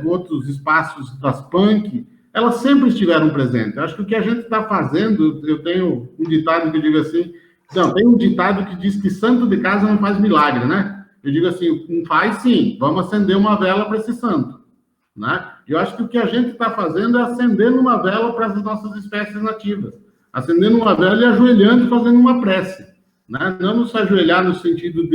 outros espaços das punk, elas sempre estiveram presentes. Eu acho que o que a gente está fazendo, eu tenho um ditado que digo assim, não, tem um ditado que diz que santo de casa não faz milagre, né? Eu digo assim, faz sim, vamos acender uma vela para esse santo, né? Eu acho que o que a gente está fazendo é acendendo uma vela para as nossas espécies nativas, acendendo uma vela e ajoelhando e fazendo uma prece, né? Não nos ajoelhar no sentido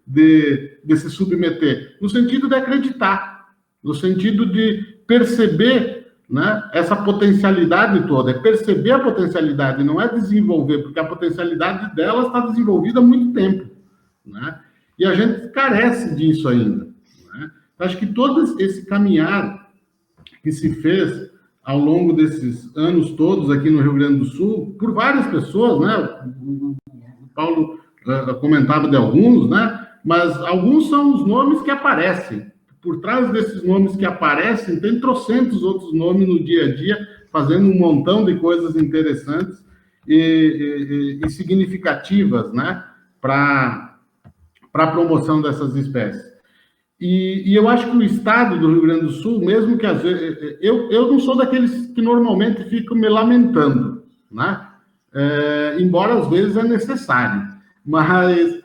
de se submeter, no sentido de acreditar, no sentido de perceber, né, essa potencialidade toda, é perceber a potencialidade, não é desenvolver, porque a potencialidade dela está desenvolvida há muito tempo, né? E a gente carece disso ainda, né? Acho que todo esse caminhar que se fez ao longo desses anos todos aqui no Rio Grande do Sul, por várias pessoas, né? O Paulo comentava de alguns, né? Mas alguns são os nomes que aparecem. Por trás desses nomes que aparecem, tem trocentos outros nomes no dia a dia, fazendo um montão de coisas interessantes e significativas, né, para a promoção dessas espécies. E eu acho que o estado do Rio Grande do Sul, mesmo que às vezes... Eu não sou daqueles que normalmente ficam me lamentando, né? Embora às vezes é necessário, mas...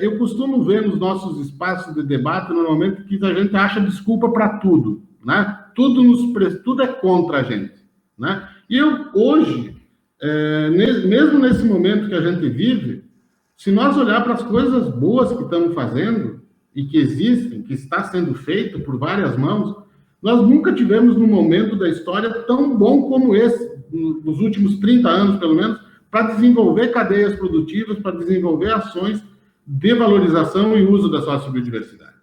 eu costumo ver nos nossos espaços de debate, normalmente, que a gente acha desculpa para tudo, né? Tudo é contra a gente, né? E eu, hoje, mesmo nesse momento que a gente vive, se nós olhar para as coisas boas que estamos fazendo e que existem, que está sendo feito por várias mãos, nós nunca tivemos num momento da história tão bom como esse, nos últimos 30 anos, pelo menos, para desenvolver cadeias produtivas, para desenvolver ações de valorização e uso da sociobiodiversidade,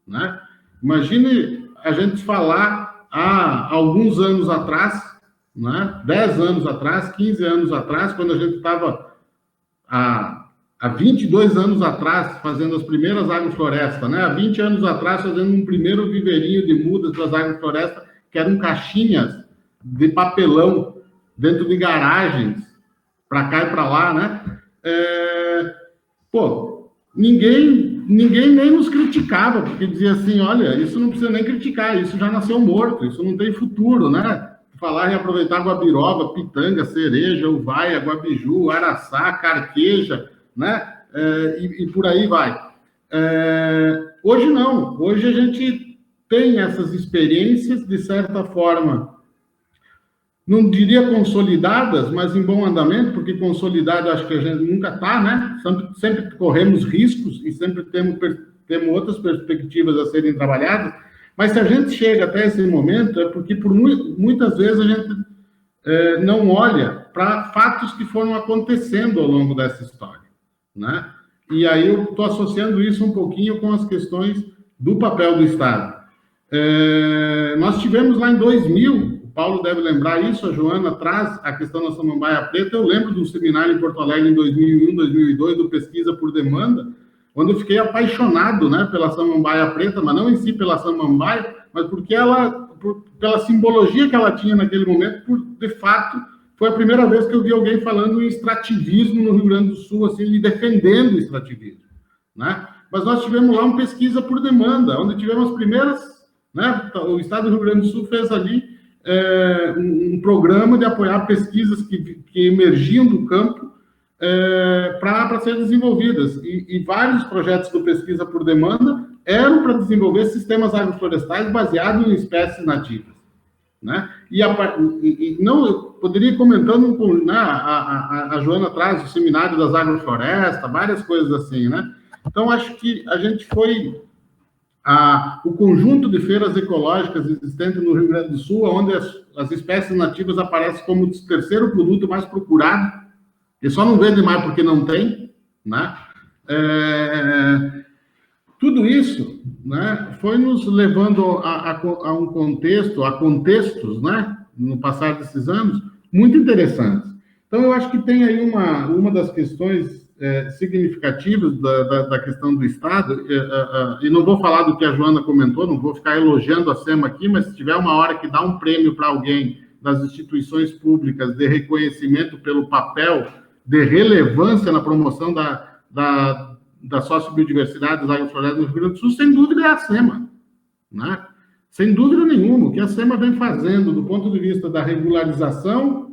né? Imagine a gente falar há alguns anos atrás, né? 10 anos atrás, 15 anos atrás, quando a gente estava há 22 anos atrás fazendo as primeiras agroflorestas, né? Há 20 anos atrás fazendo um primeiro viveirinho de mudas para as agroflorestas, que eram caixinhas de papelão dentro de garagens, para cá e para lá, né? Ninguém nem nos criticava, porque dizia assim, olha, isso não precisa nem criticar, isso já nasceu morto, isso não tem futuro, né? Falar em aproveitar guabiroba, pitanga, cereja, uvaia, guabiju, araçá, carqueja, né? E por aí vai. Hoje não, hoje a gente tem essas experiências, de certa forma, não diria consolidadas, mas em bom andamento, porque consolidado acho que a gente nunca está, né? Sempre corremos riscos e sempre temos outras perspectivas a serem trabalhadas, mas se a gente chega até esse momento, é porque muitas vezes a gente não olha para fatos que foram acontecendo ao longo dessa história, né? E aí eu estou associando isso um pouquinho com as questões do papel do Estado. Nós tivemos lá em 2000, o Paulo deve lembrar isso, a Joana traz a questão da Samambaia Preta. Eu lembro de um seminário em Porto Alegre em 2001, 2002, do Pesquisa por Demanda, onde eu fiquei apaixonado, né, pela Samambaia Preta, mas não em si pela Samambaia, mas porque pela simbologia que ela tinha naquele momento, de fato, foi a primeira vez que eu vi alguém falando em extrativismo no Rio Grande do Sul, assim, e defendendo o extrativismo, né? Mas nós tivemos lá uma pesquisa por demanda, onde tivemos as primeiras, né? O Estado do Rio Grande do Sul fez ali um programa de apoiar pesquisas que emergiam do campo para serem desenvolvidas. E vários projetos do Pesquisa por Demanda eram para desenvolver sistemas agroflorestais baseados em espécies nativas, né? Não, eu poderia ir comentando, né, a Joana traz o seminário das agroflorestas, várias coisas assim, né? Então, acho que a gente foi o conjunto de feiras ecológicas existentes no Rio Grande do Sul, onde as espécies nativas aparecem como o terceiro produto mais procurado, e só não vende mais porque não tem, né? Tudo isso, né, foi nos levando a um contexto, a contextos, né, no passar desses anos, muito interessantes. Então, eu acho que tem aí uma das questões significativas da questão do Estado, e não vou falar do que a Joana comentou, não vou ficar elogiando a SEMA aqui, mas se tiver uma hora que dá um prêmio para alguém das instituições públicas de reconhecimento pelo papel de relevância na promoção da sociobiodiversidade das agroflorestas no Rio Grande do Sul, sem dúvida é a SEMA, né? Sem dúvida nenhuma, o que a SEMA vem fazendo do ponto de vista da regularização,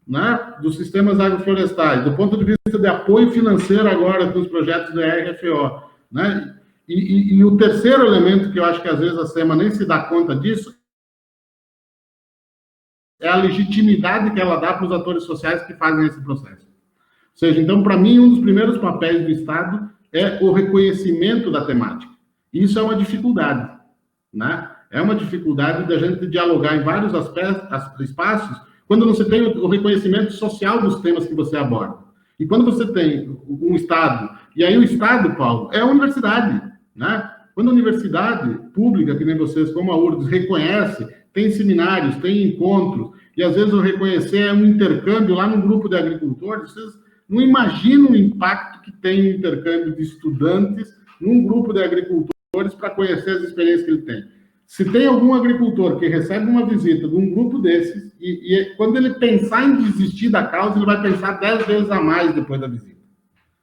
né, dos sistemas agroflorestais, do ponto de vista de apoio financeiro agora com os projetos da RFO, né? E o terceiro elemento que eu acho que às vezes a SEMA nem se dá conta disso é a legitimidade que ela dá para os atores sociais que fazem esse processo. Ou seja, então, para mim, um dos primeiros papéis do Estado é o reconhecimento da temática. Isso é uma dificuldade, né? É uma dificuldade da gente dialogar em vários espaços quando você tem o reconhecimento social dos temas que você aborda. E quando você tem um Estado, e aí o Estado, Paulo, é a universidade, né? Quando a universidade pública, que nem vocês, como a URGS, reconhece, tem seminários, tem encontros, e às vezes o reconhecer é um intercâmbio lá num grupo de agricultores, vocês não imaginam o impacto que tem o intercâmbio de estudantes num grupo de agricultores para conhecer as experiências que ele tem. Se tem algum agricultor que recebe uma visita de um grupo desses, e quando ele pensar em desistir da causa, ele vai pensar 10 vezes a mais depois da visita,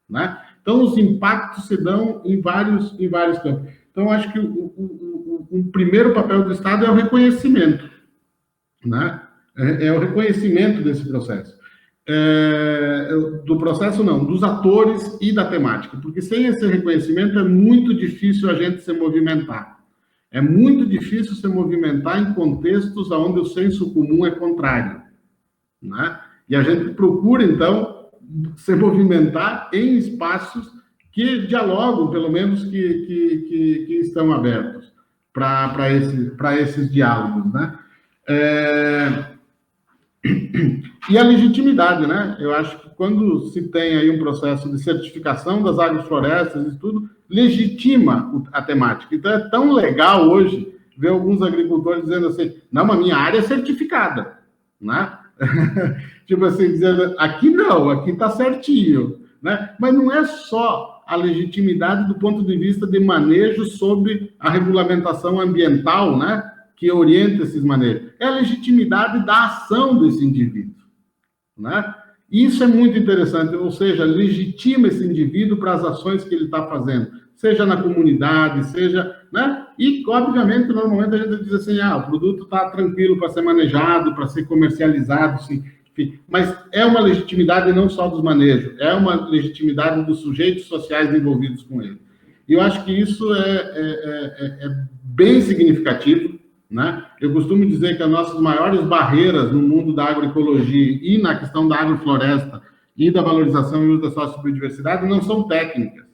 né? Então, os impactos se dão em vários campos. Então, acho que o primeiro papel do Estado é o reconhecimento, né? É o reconhecimento desse processo. Do processo, não, dos atores e da temática, porque sem esse reconhecimento é muito difícil a gente se movimentar. É muito difícil se movimentar em contextos onde o senso comum é contrário, né? E a gente procura, então, se movimentar em espaços que dialogam, pelo menos que estão abertos para esses diálogos, né? E a legitimidade, né? Eu acho que quando se tem aí um processo de certificação das agroflorestas e tudo, legitima a temática. Então, é tão legal hoje ver alguns agricultores dizendo assim, não, a minha área é certificada, né? Tipo assim, dizendo, aqui não, aqui está certinho, né? Mas não é só a legitimidade do ponto de vista de manejo sobre a regulamentação ambiental, né, que orienta esses manejos. É a legitimidade da ação desse indivíduo, né? Isso é muito interessante, ou seja, legitima esse indivíduo para as ações que ele está fazendo, seja na comunidade, seja, né? E, obviamente, normalmente a gente diz assim, o produto está tranquilo para ser manejado, para ser comercializado, sim, enfim. Mas é uma legitimidade não só dos manejos, é uma legitimidade dos sujeitos sociais envolvidos com ele. E eu acho que isso é bem significativo, né? Eu costumo dizer que as nossas maiores barreiras no mundo da agroecologia e na questão da agrofloresta e da valorização e uso da sociobiodiversidade não são técnicas.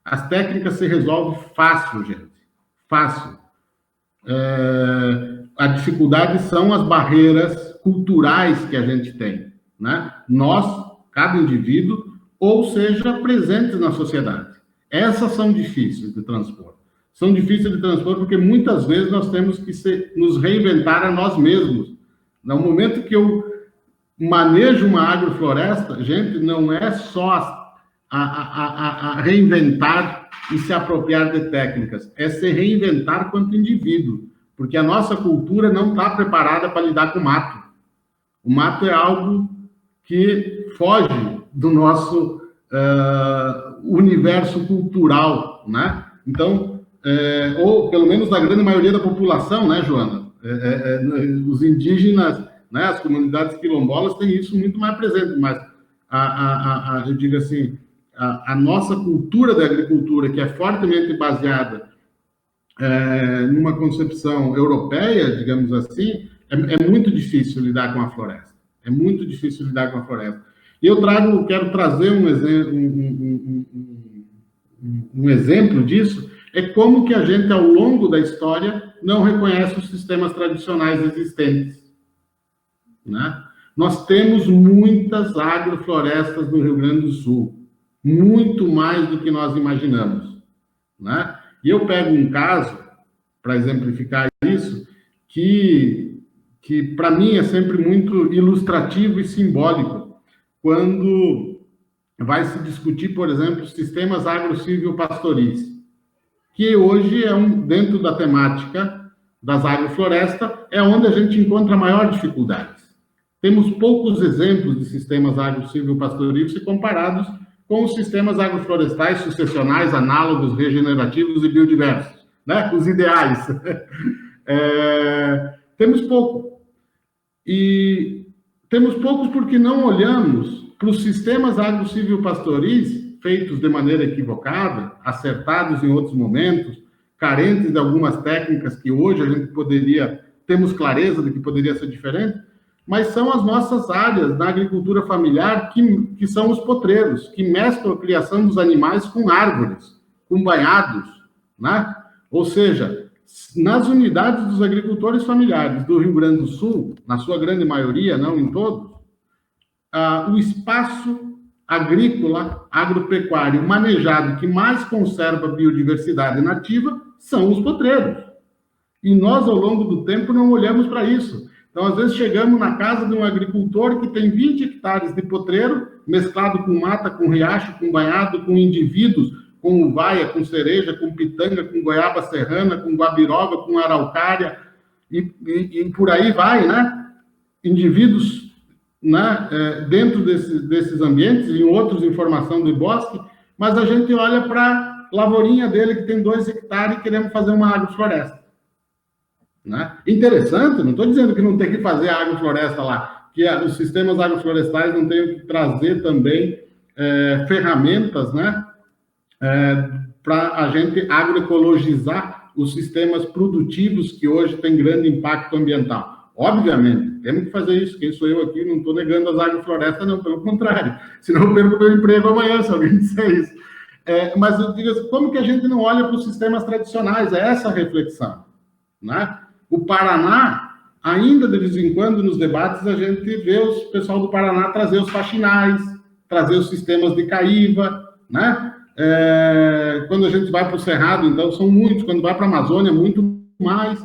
As técnicas se resolvem fácil, gente. Fácil. A dificuldade são as barreiras culturais que a gente tem, né? Nós, cada indivíduo, ou seja, presentes na sociedade. Essas são difíceis de transpor. são difíceis de transpor porque muitas vezes nós temos que nos reinventar a nós mesmos. No momento que eu manejo uma agrofloresta, gente, não é só a reinventar e se apropriar de técnicas, é se reinventar quanto indivíduo, porque a nossa cultura não está preparada para lidar com o mato. O mato é algo que foge do nosso universo cultural, né? Então, ou pelo menos da grande maioria da população, né, Joana? Os indígenas, né, as comunidades quilombolas têm isso muito mais presente, mas eu digo assim, a nossa cultura da agricultura, que é fortemente baseada numa concepção europeia, digamos assim, é muito difícil lidar com a floresta. É muito difícil lidar com a floresta. E eu quero trazer um exemplo disso, é como que a gente, ao longo da história, não reconhece os sistemas tradicionais existentes. Né? Nós temos muitas agroflorestas no Rio Grande do Sul, muito mais do que nós imaginamos. Né? E eu pego um caso, para exemplificar isso, que para mim é sempre muito ilustrativo e simbólico, quando vai se discutir, por exemplo, sistemas agro-silvio-pastoris, que hoje dentro da temática das agroflorestas, é onde a gente encontra maior dificuldades. Temos poucos exemplos de sistemas agro-silvio-pastoris se comparados com os sistemas agroflorestais sucessionais, análogos, regenerativos e biodiversos, né? Os ideais. Temos pouco. E temos poucos porque não olhamos para os sistemas agro-silvio-pastoris feitos de maneira equivocada, acertados em outros momentos, carentes de algumas técnicas que hoje a gente temos clareza de que poderia ser diferente, mas são as nossas áreas na agricultura familiar que são os potreiros, que mesclam a criação dos animais com árvores, com banhados, né? Ou seja, nas unidades dos agricultores familiares do Rio Grande do Sul, na sua grande maioria, não em todos, o espaço agrícola, agropecuário manejado que mais conserva a biodiversidade nativa são os potreiros. E nós, ao longo do tempo, não olhamos para isso. Então, às vezes, chegamos na casa de um agricultor que tem 20 hectares de potreiro, mesclado com mata, com riacho, com banhado, com indivíduos, com uvaia, com cereja, com pitanga, com goiaba serrana, com guabiroba, com araucária, e por aí vai, né? Indivíduos, né, dentro desses ambientes, em outros em formação de bosque, mas a gente olha para a lavourinha dele, que tem 2 hectares, e queremos fazer uma agrofloresta. Né? Interessante, não estou dizendo que não tem que fazer a agrofloresta lá, que os sistemas agroflorestais não tenham que trazer também ferramentas, né, para a gente agroecologizar os sistemas produtivos que hoje têm grande impacto ambiental. Obviamente, temos que fazer isso. Quem sou eu aqui? Não estou negando as agroflorestas, não, pelo contrário. Senão eu perco meu emprego amanhã, se alguém disser isso. Mas eu digo assim, como que a gente não olha para os sistemas tradicionais? É essa a reflexão. Né? O Paraná, ainda de vez em quando, nos debates, a gente vê o pessoal do Paraná trazer os faxinais, trazer os sistemas de caíva, né? Quando a gente vai para o Cerrado, então, são muitos. Quando vai para a Amazônia, muito mais.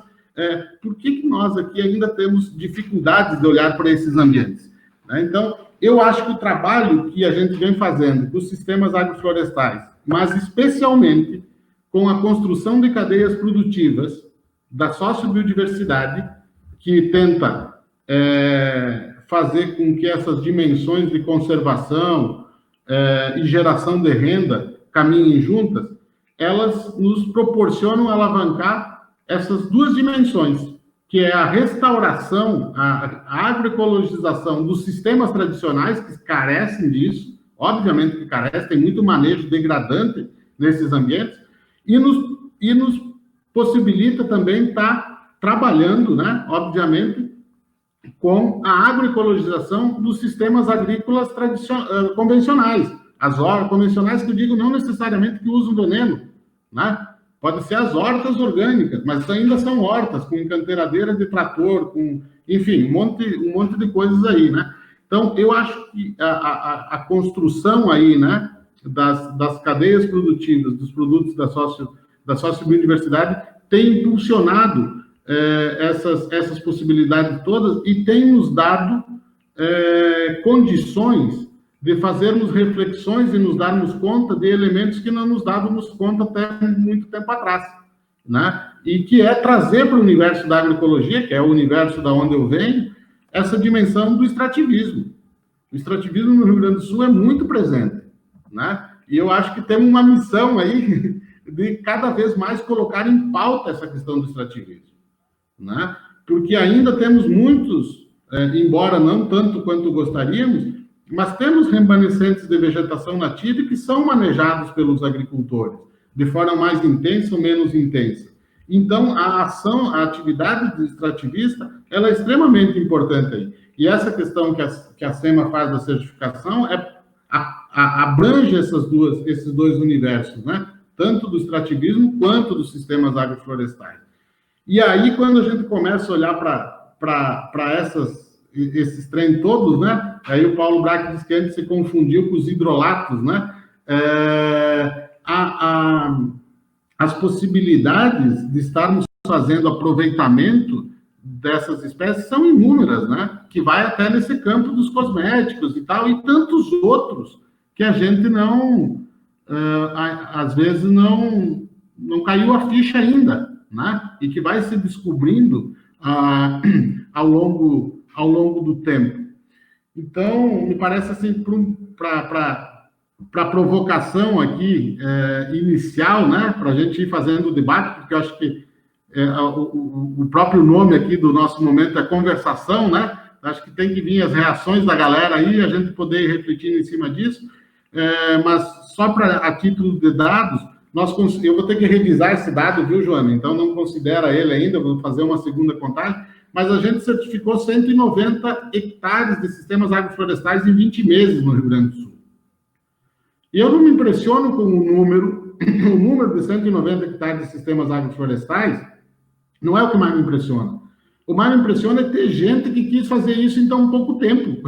Por que nós aqui ainda temos dificuldades de olhar para esses ambientes? Né? Então, eu acho que o trabalho que a gente vem fazendo com os sistemas agroflorestais, mas especialmente com a construção de cadeias produtivas da sociobiodiversidade, que tenta fazer com que essas dimensões de conservação e geração de renda caminhem juntas, elas nos proporcionam alavancar essas 2 dimensões, que é a restauração, a agroecologização dos sistemas tradicionais, que carecem disso, obviamente que carecem, tem muito manejo degradante nesses ambientes, e nos possibilita também estar trabalhando, né, obviamente, com a agroecologização dos sistemas agrícolas convencionais. As hortas convencionais, que eu digo, não necessariamente que usam veneno, né? Pode ser as hortas orgânicas, mas ainda são hortas, com encanteiradeira de trator, com, enfim, um monte de coisas aí, né? Então, eu acho que a construção aí, né, das cadeias produtivas, dos produtos da da sociobiodiversidade tem impulsionado essas possibilidades todas e tem nos dado condições de fazermos reflexões e nos darmos conta de elementos que não nos dávamos conta até muito tempo atrás, né? E que é trazer para o universo da agroecologia, que é o universo da onde eu venho, essa dimensão do extrativismo. O extrativismo no Rio Grande do Sul é muito presente, né? E eu acho que temos uma missão aí de cada vez mais colocar em pauta essa questão do extrativismo, né? Porque ainda temos muitos, embora não tanto quanto gostaríamos, mas temos remanescentes de vegetação nativa que são manejados pelos agricultores, de forma mais intensa ou menos intensa. Então, a atividade extrativista, ela é extremamente importante aí. E essa questão que a SEMA faz da certificação abrange esses dois universos, né? Tanto do extrativismo quanto dos sistemas agroflorestais. E aí, quando a gente começa a olhar para esses trem todos, né? Aí o Paulo Braque diz que antes se confundiu com os hidrolatos, né? As possibilidades de estarmos fazendo aproveitamento dessas espécies são inúmeras, né? Que vai até nesse campo dos cosméticos e tal, e tantos outros que a gente não, às vezes, não caiu a ficha ainda, né? E que vai se descobrindo ao longo do tempo. Então, me parece assim, para a provocação aqui inicial, né? Para a gente ir fazendo o debate, porque eu acho que o próprio nome aqui do nosso momento é conversação, né? Acho que tem que vir as reações da galera aí, a gente poder ir refletindo em cima disso. Mas só a título de dados, eu vou ter que revisar esse dado, viu, Joana? Então não considera ele ainda, vou fazer uma segunda contagem, mas a gente certificou 190 hectares de sistemas agroflorestais em 20 meses no Rio Grande do Sul. E eu não me impressiono com o número de 190 hectares de sistemas agroflorestais, não é o que mais me impressiona. O mais me impressiona é ter gente que quis fazer isso em tão pouco tempo.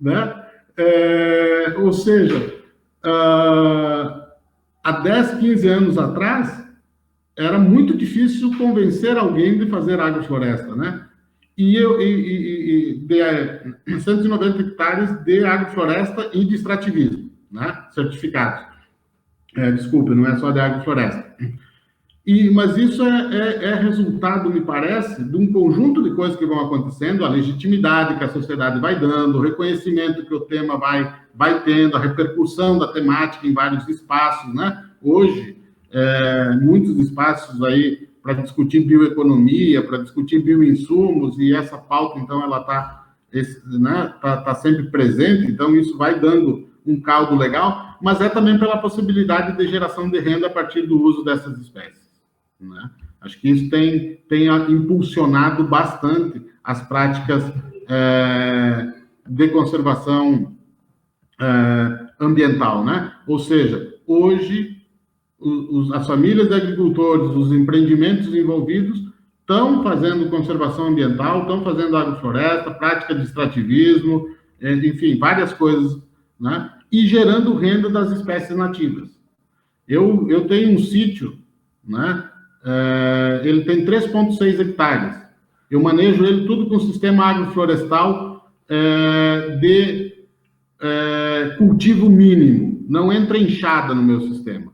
Né? Ou seja, há 10, 15 anos atrás, era muito difícil convencer alguém de fazer agrofloresta, né? E 190 hectares de agrofloresta e de extrativismo, né? Certificados. Desculpe, não é só de agrofloresta. Mas isso é resultado, me parece, de um conjunto de coisas que vão acontecendo, a legitimidade que a sociedade vai dando, o reconhecimento que o tema vai tendo, a repercussão da temática em vários espaços, né? Hoje, muitos espaços aí para discutir bioeconomia, para discutir bioinsumos, e essa pauta, então, ela tá sempre presente, então isso vai dando um caldo legal, mas também pela possibilidade de geração de renda a partir do uso dessas espécies, né? Acho que isso tem impulsionado bastante as práticas de conservação ambiental, né? Ou seja, hoje as famílias de agricultores, os empreendimentos envolvidos estão fazendo conservação ambiental, estão fazendo agrofloresta, prática de extrativismo, enfim, várias coisas, né? E gerando renda das espécies nativas. Eu tenho um sítio, né? Ele tem 3,6 hectares. Eu manejo ele tudo com sistema agroflorestal de cultivo mínimo. Não entra enxada no meu sistema.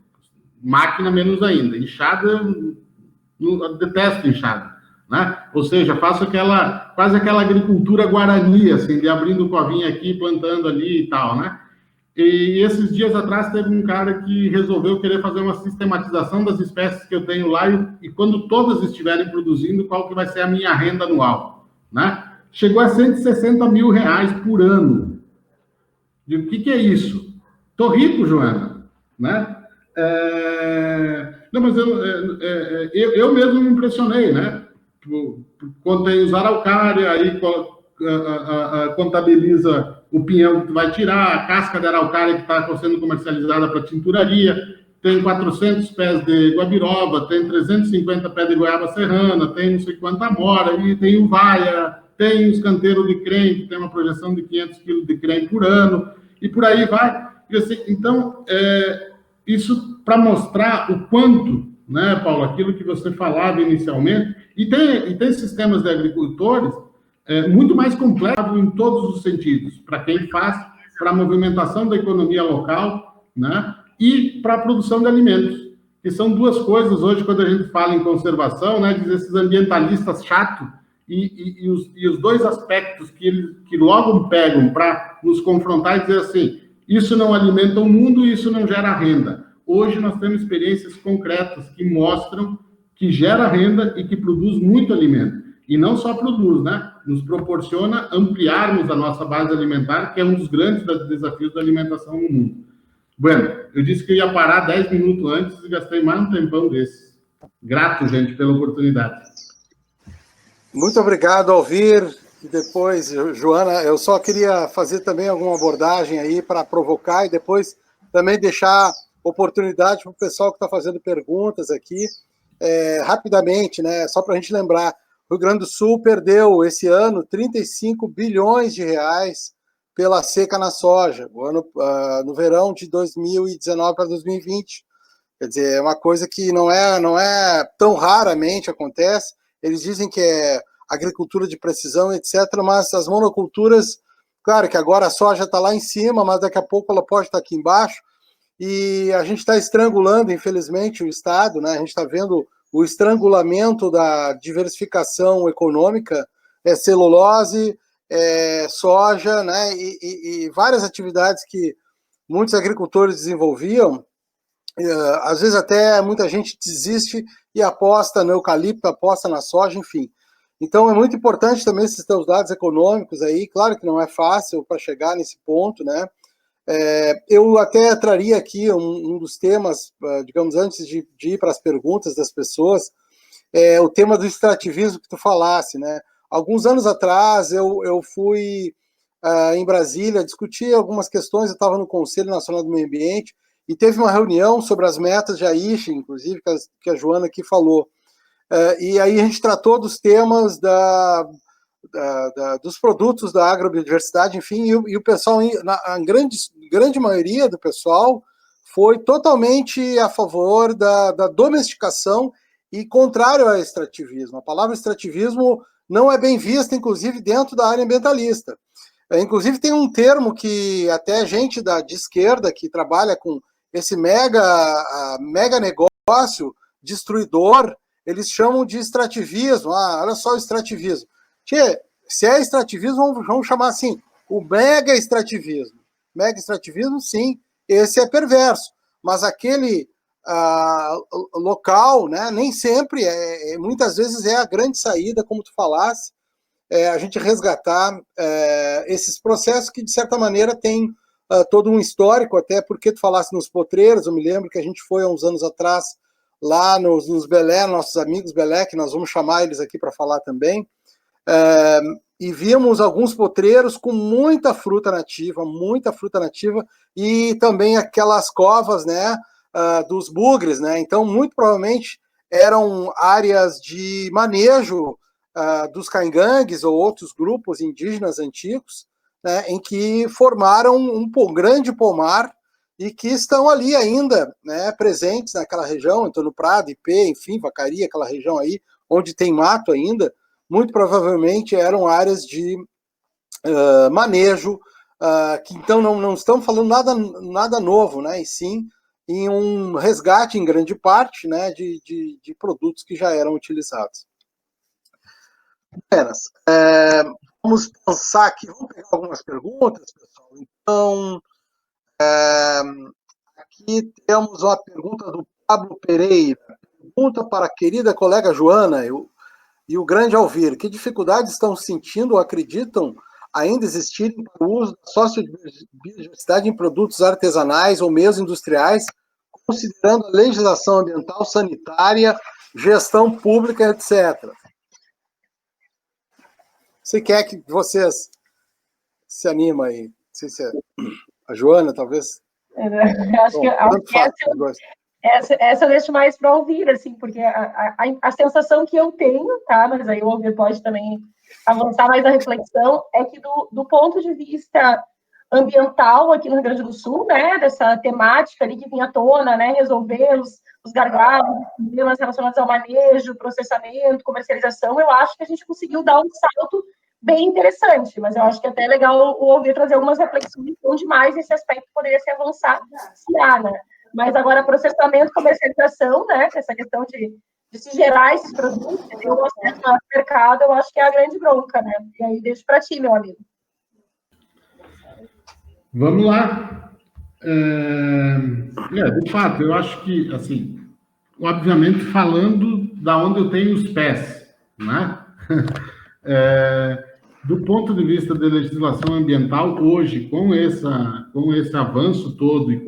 Máquina menos ainda. Enxada, eu detesto enxada, né? Ou seja, faço quase aquela agricultura guarani, assim, de abrindo covinha aqui, plantando ali e tal, né? E esses dias atrás teve um cara que resolveu querer fazer uma sistematização das espécies que eu tenho lá e quando todas estiverem produzindo, qual que vai ser a minha renda anual, né? Chegou a 160 mil reais por ano. E o que é isso? Tô rico, Joana, né? Não, mas eu mesmo me impressionei, né? Quando tem os araucária, aí contabiliza o pinhão que tu vai tirar, a casca de araucária que está sendo comercializada para tinturaria, tem 400 pés de guabiroba, tem 350 pés de goiaba serrana, tem não sei quanta amora, e tem o vaia, tem os canteiros de creme, que tem uma projeção de 500 quilos de creme por ano, e por aí vai. E assim, então, isso para mostrar o quanto, né, Paulo, aquilo que você falava inicialmente, e tem sistemas de agricultores muito mais complexos em todos os sentidos, para quem faz, para a movimentação da economia local, né, e para a produção de alimentos, que são duas coisas hoje, quando a gente fala em conservação, né, diz esses ambientalistas chatos, e os dois aspectos que logo pegam para nos confrontar e dizer assim, isso não alimenta o mundo e isso não gera renda. Hoje nós temos experiências concretas que mostram que gera renda e que produz muito alimento. E não só produz, né? Nos proporciona ampliarmos a nossa base alimentar, que é um dos grandes desafios da alimentação no mundo. Bueno, eu disse que eu ia parar 10 minutos antes e gastei mais um tempão desse. Grato, gente, pela oportunidade. Muito obrigado, Alvir. E depois, Joana, eu só queria fazer também alguma abordagem aí para provocar e depois também deixar oportunidade para o pessoal que está fazendo perguntas aqui. Rapidamente, né? Só para a gente lembrar, o Rio Grande do Sul perdeu esse ano 35 bilhões de reais pela seca na soja, no verão de 2019 para 2020. Quer dizer, é uma coisa que não é tão raramente acontece. Eles dizem que é agricultura de precisão, etc., mas as monoculturas, claro que agora a soja está lá em cima, mas daqui a pouco ela pode estar aqui embaixo, e a gente está estrangulando, infelizmente, o Estado, né? A gente está vendo o estrangulamento da diversificação econômica, celulose, soja, né? E várias atividades que muitos agricultores desenvolviam, às vezes até muita gente desiste e aposta no eucalipto, aposta na soja, enfim. Então é muito importante também esses teus dados econômicos aí, claro que não é fácil para chegar nesse ponto, né? Eu até traria aqui um dos temas, digamos, antes de ir para as perguntas das pessoas, o tema do extrativismo que tu falasse, né? Alguns anos atrás eu fui em Brasília discutir algumas questões, eu estava no Conselho Nacional do Meio Ambiente, e teve uma reunião sobre as metas de Aichi, inclusive, que a Joana aqui falou. E aí a gente tratou dos temas dos produtos da agrobiodiversidade, enfim, e o pessoal, a grande maioria do pessoal, foi totalmente a favor da domesticação e contrário ao extrativismo. A palavra extrativismo não é bem vista, inclusive, dentro da área ambientalista. Inclusive, tem um termo que até gente de esquerda que trabalha com esse mega negócio destruidor, eles chamam de extrativismo. Olha só o extrativismo. Se é extrativismo, vamos chamar assim, o mega extrativismo. Mega extrativismo, sim, esse é perverso. Mas aquele local, né, nem sempre, muitas vezes é a grande saída, como tu falasse, a gente resgatar esses processos que, de certa maneira, tem todo um histórico, até porque tu falasse nos potreiros, eu me lembro que a gente foi há uns anos atrás lá nos Belé, nossos amigos Belé, que nós vamos chamar eles aqui para falar também, e vimos alguns potreiros com muita fruta nativa, e também aquelas covas, né, dos bugres, né, então muito provavelmente eram áreas de manejo dos caingangues ou outros grupos indígenas antigos, né, em que formaram um grande pomar e que estão ali ainda, né, presentes naquela região, então no Prado, Ipê, enfim, Vacaria, aquela região aí, onde tem mato ainda, muito provavelmente eram áreas de manejo, que então não estamos falando nada novo, né, e sim em um resgate, em grande parte, né, de produtos que já eram utilizados. Apenas. Vamos pensar aqui, vamos pegar algumas perguntas, pessoal. Então, aqui temos uma pergunta do Pablo Pereira. Pergunta para a querida colega Joana e o grande Alvir. Que dificuldades estão sentindo ou acreditam ainda existirem para o uso da sociobiodiversidade em produtos artesanais ou meios industriais, considerando a legislação ambiental, sanitária, gestão pública, etc.? Se quer que vocês se animem aí. Não sei se é a Joana, talvez. Acho que essa eu deixo mais para ouvir, assim, porque a sensação que eu tenho, tá? Mas aí o Alvir pode também avançar mais a reflexão, é que do ponto de vista ambiental aqui no Rio Grande do Sul, né, dessa temática ali que vinha à tona, né, resolver os gargalos, os problemas relacionados ao manejo, processamento, comercialização. Eu acho que a gente conseguiu dar um salto bem interessante, mas eu acho que até é legal ouvir trazer algumas reflexões onde mais esse aspecto poderia se avançar, se há, né? Mas agora, processamento, comercialização, né, essa questão de se gerar esses produtos, ter o acesso ao mercado, eu acho que é a grande bronca, né? E aí, deixo para ti, meu amigo. Vamos lá. De fato, eu acho que, assim, obviamente, falando da onde eu tenho os pés, né? Do ponto de vista da legislação ambiental, hoje, com esse avanço todo e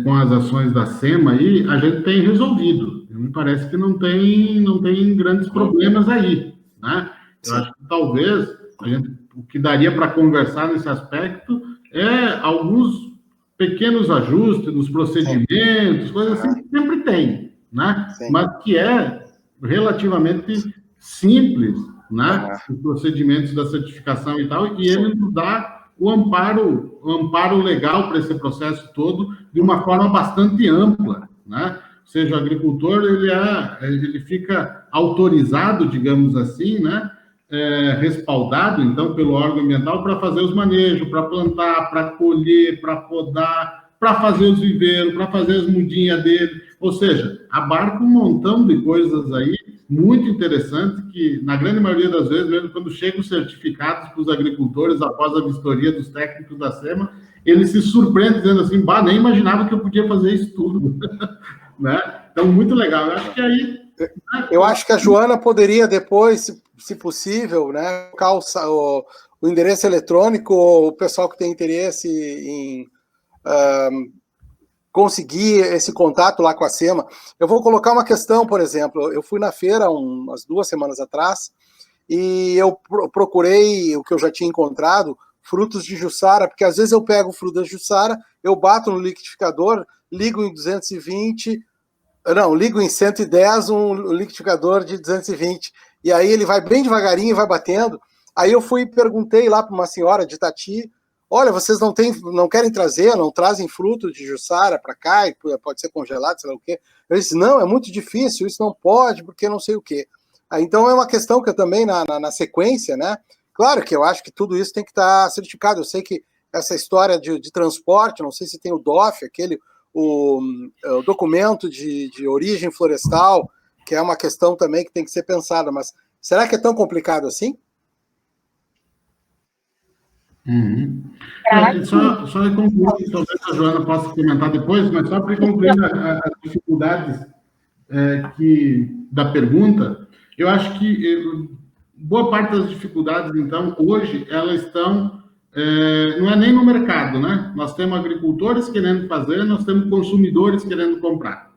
com as ações da SEMA aí, a gente tem resolvido. Me parece que não tem grandes problemas aí, né? Eu acho que talvez o que daria para conversar nesse aspecto é alguns pequenos ajustes nos procedimentos, coisas assim que sempre tem, né? Mas que é relativamente simples, né? Os procedimentos da certificação e tal, e ele nos dá o amparo legal para esse processo todo de uma forma bastante ampla, né? Ou seja, o agricultor ele fica autorizado, digamos assim, né? Respaldado, então, pelo órgão ambiental para fazer os manejos, para plantar, para colher, para podar, para fazer os viveiros, para fazer as mudinhas dele. Ou seja, abarca um montão de coisas aí muito interessantes que, na grande maioria das vezes, mesmo quando chegam os certificados para os agricultores após a vistoria dos técnicos da SEMA, eles se surpreendem dizendo assim, nem imaginava que eu podia fazer isso tudo. Né? Então, muito legal. Eu acho que aí... Eu acho que a Joana poderia depois, se possível, né, colocar o endereço eletrônico, ou o pessoal que tem interesse em conseguir esse contato lá com a SEMA. Eu vou colocar uma questão, por exemplo, eu fui na feira umas 2 semanas atrás e eu procurei o que eu já tinha encontrado, frutos de Jussara, porque às vezes eu pego frutas de Jussara, eu bato no liquidificador, ligo em 110 um liquidificador de 220, e aí ele vai bem devagarinho e vai batendo. Aí eu fui e perguntei lá para uma senhora de Itati, olha, vocês não querem trazer, não trazem fruto de Jussara para cá, pode ser congelado, sei lá o quê. Eu disse, não, é muito difícil, isso não pode, porque não sei o quê. Então é uma questão que eu também, na sequência, né, claro que eu acho que tudo isso tem que estar certificado. Eu sei que essa história de transporte, não sei se tem o DOF, o documento de origem florestal, que é uma questão também que tem que ser pensada, mas será que é tão complicado assim? Só concluir, talvez a Joana possa comentar depois, mas só para concluir as dificuldades da pergunta, eu acho que boa parte das dificuldades, então, hoje, elas estão, não é nem no mercado, né? Nós temos agricultores querendo fazer, nós temos consumidores querendo comprar,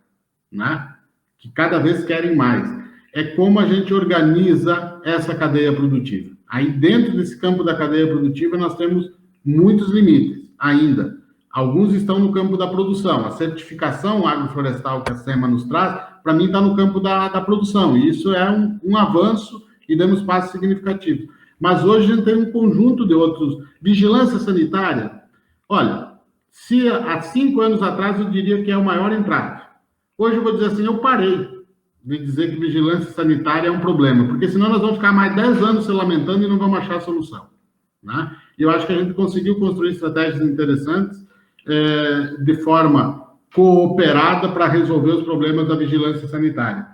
né? Que cada vez querem mais. É como a gente organiza essa cadeia produtiva. Aí, dentro desse campo da cadeia produtiva, nós temos muitos limites ainda. Alguns estão no campo da produção. A certificação agroflorestal que a SEMA nos traz, para mim, está no campo da produção. E isso é um avanço e damos passos significativos. Mas hoje a gente tem um conjunto de outros. Vigilância sanitária. Olha, se há 5 anos atrás eu diria que é o maior entrave. Hoje eu vou dizer assim, eu parei de dizer que vigilância sanitária é um problema, porque senão nós vamos ficar mais 10 anos se lamentando e não vamos achar a solução, né? E eu acho que a gente conseguiu construir estratégias interessantes de forma cooperada para resolver os problemas da vigilância sanitária.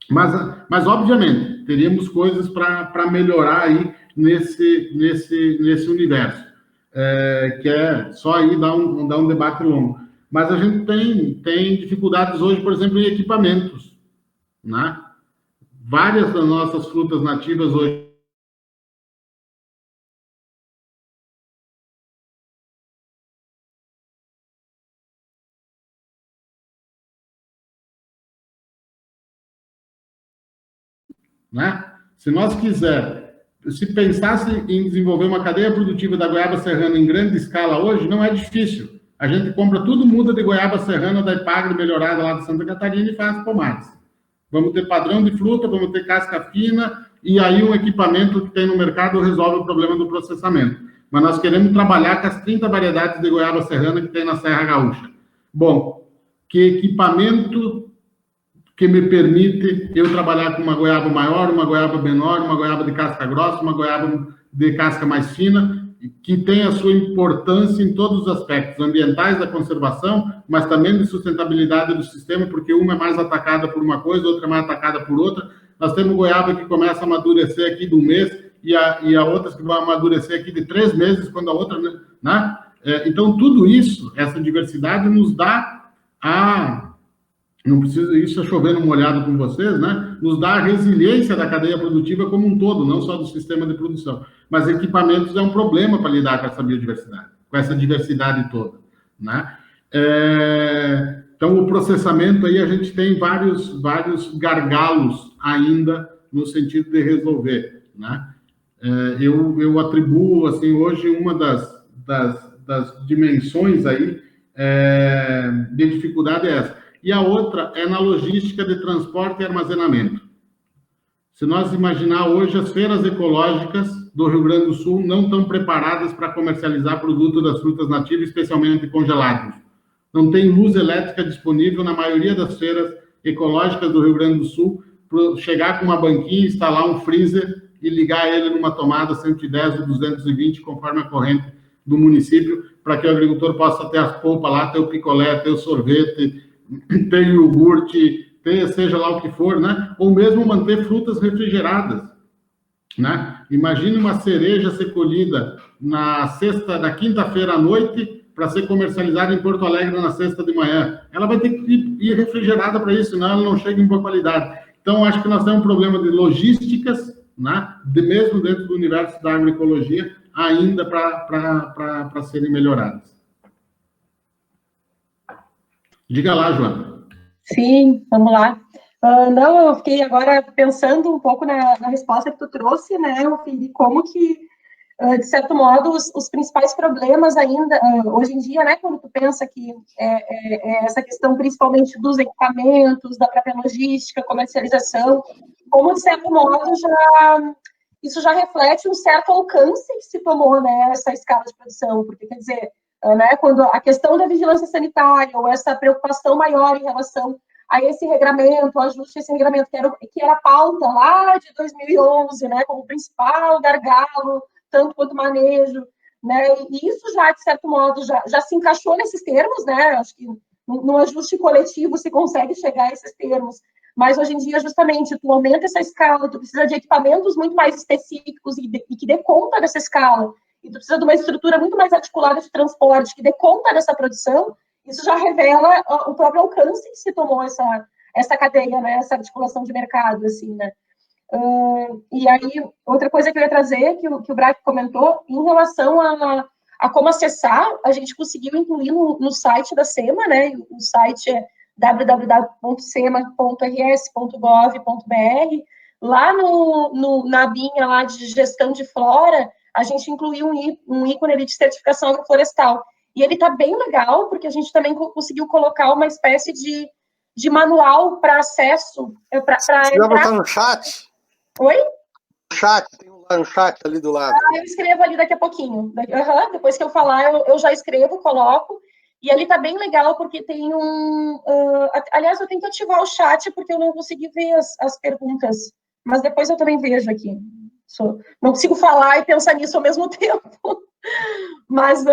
Mas obviamente, teríamos coisas para melhorar aí nesse universo, que é só aí dar um debate longo. Mas a gente tem dificuldades hoje, por exemplo, em equipamentos, né? Várias das nossas frutas nativas hoje né? Se pensasse em desenvolver uma cadeia produtiva da goiaba serrana em grande escala hoje, não é difícil. A gente compra tudo muda de goiaba serrana da Ipagre melhorada lá de Santa Catarina e faz pomares. Vamos ter padrão de fruta, vamos ter casca fina, e aí um equipamento que tem no mercado resolve o problema do processamento. Mas nós queremos trabalhar com as 30 variedades de goiaba serrana que tem na Serra Gaúcha. Bom, que equipamento que me permite eu trabalhar com uma goiaba maior, uma goiaba menor, uma goiaba de casca grossa, uma goiaba de casca mais fina, que tem a sua importância em todos os aspectos ambientais da conservação, mas também de sustentabilidade do sistema, porque uma é mais atacada por uma coisa, outra é mais atacada por outra. Nós temos goiaba que começa a amadurecer aqui de um mês e a outras que vão amadurecer aqui de 3 meses, quando a outra, né? Então, tudo isso, essa diversidade nos dá não precisa isso chovendo molhado com vocês, né? Nos dá a resiliência da cadeia produtiva como um todo, não só do sistema de produção. Mas equipamentos é um problema para lidar com essa biodiversidade, com essa diversidade toda, né? Então, o processamento aí, a gente tem vários gargalos ainda no sentido de resolver, né? Eu atribuo, assim, hoje uma das dimensões aí de dificuldade é essa. E a outra é na logística de transporte e armazenamento. Se nós imaginar hoje, as feiras ecológicas do Rio Grande do Sul não estão preparadas para comercializar produto das frutas nativas, especialmente congelados. Não tem luz elétrica disponível na maioria das feiras ecológicas do Rio Grande do Sul, para chegar com uma banquinha, instalar um freezer e ligar ele numa tomada 110 ou 220, conforme a corrente do município, para que o agricultor possa ter as polpas lá, ter o picolé, ter o sorvete, ter iogurte, seja lá o que for, né? Ou mesmo manter frutas refrigeradas, né? Imagine uma cereja ser colhida na quinta-feira à noite para ser comercializada em Porto Alegre na sexta de manhã. Ela vai ter que ir refrigerada para isso, senão ela não chega em boa qualidade. Então, acho que nós temos um problema de logísticas, né? Mesmo dentro do universo da agroecologia, ainda para serem melhoradas. Diga lá, Joana. Sim, vamos lá. Não, eu fiquei agora pensando um pouco na resposta que tu trouxe, né, de como que, de certo modo, os principais problemas ainda, hoje em dia, né, quando tu pensa que essa questão principalmente dos equipamentos, da própria logística, comercialização, como, de certo modo, isso já reflete um certo alcance que se tomou, né, essa escala de produção, porque, quer dizer, né, quando a questão da vigilância sanitária, ou essa preocupação maior em relação a esse regramento, o ajuste a esse regramento, que era pauta lá de 2011, né, como principal gargalo, tanto quanto manejo, né, e isso já, de certo modo, já se encaixou nesses termos, né, acho que no ajuste coletivo se consegue chegar a esses termos, mas hoje em dia, justamente, tu aumenta essa escala, tu precisa de equipamentos muito mais específicos e que dê conta dessa escala, e tu precisa de uma estrutura muito mais articulada de transporte que dê conta dessa produção, isso já revela o próprio alcance que se tomou essa cadeia, né, essa articulação de mercado, assim, né. E aí, outra coisa que eu ia trazer, que o Braque comentou, em relação a como acessar, a gente conseguiu incluir no site da SEMA, né, o site é www.sema.rs.gov.br, lá na abinha lá de gestão de flora, a gente incluiu um ícone ali de certificação agroflorestal. E ele está bem legal, porque a gente também conseguiu colocar uma espécie de manual para acesso. Você vai botar no chat? Oi? Chat, tem um chat ali do lado. Eu escrevo ali daqui a pouquinho. Depois que eu falar, eu já escrevo, coloco. E ali tá bem legal, porque tem aliás, eu tenho que ativar o chat, porque eu não consegui ver as perguntas. Mas depois eu também vejo aqui. Não consigo falar e pensar nisso ao mesmo tempo. Mas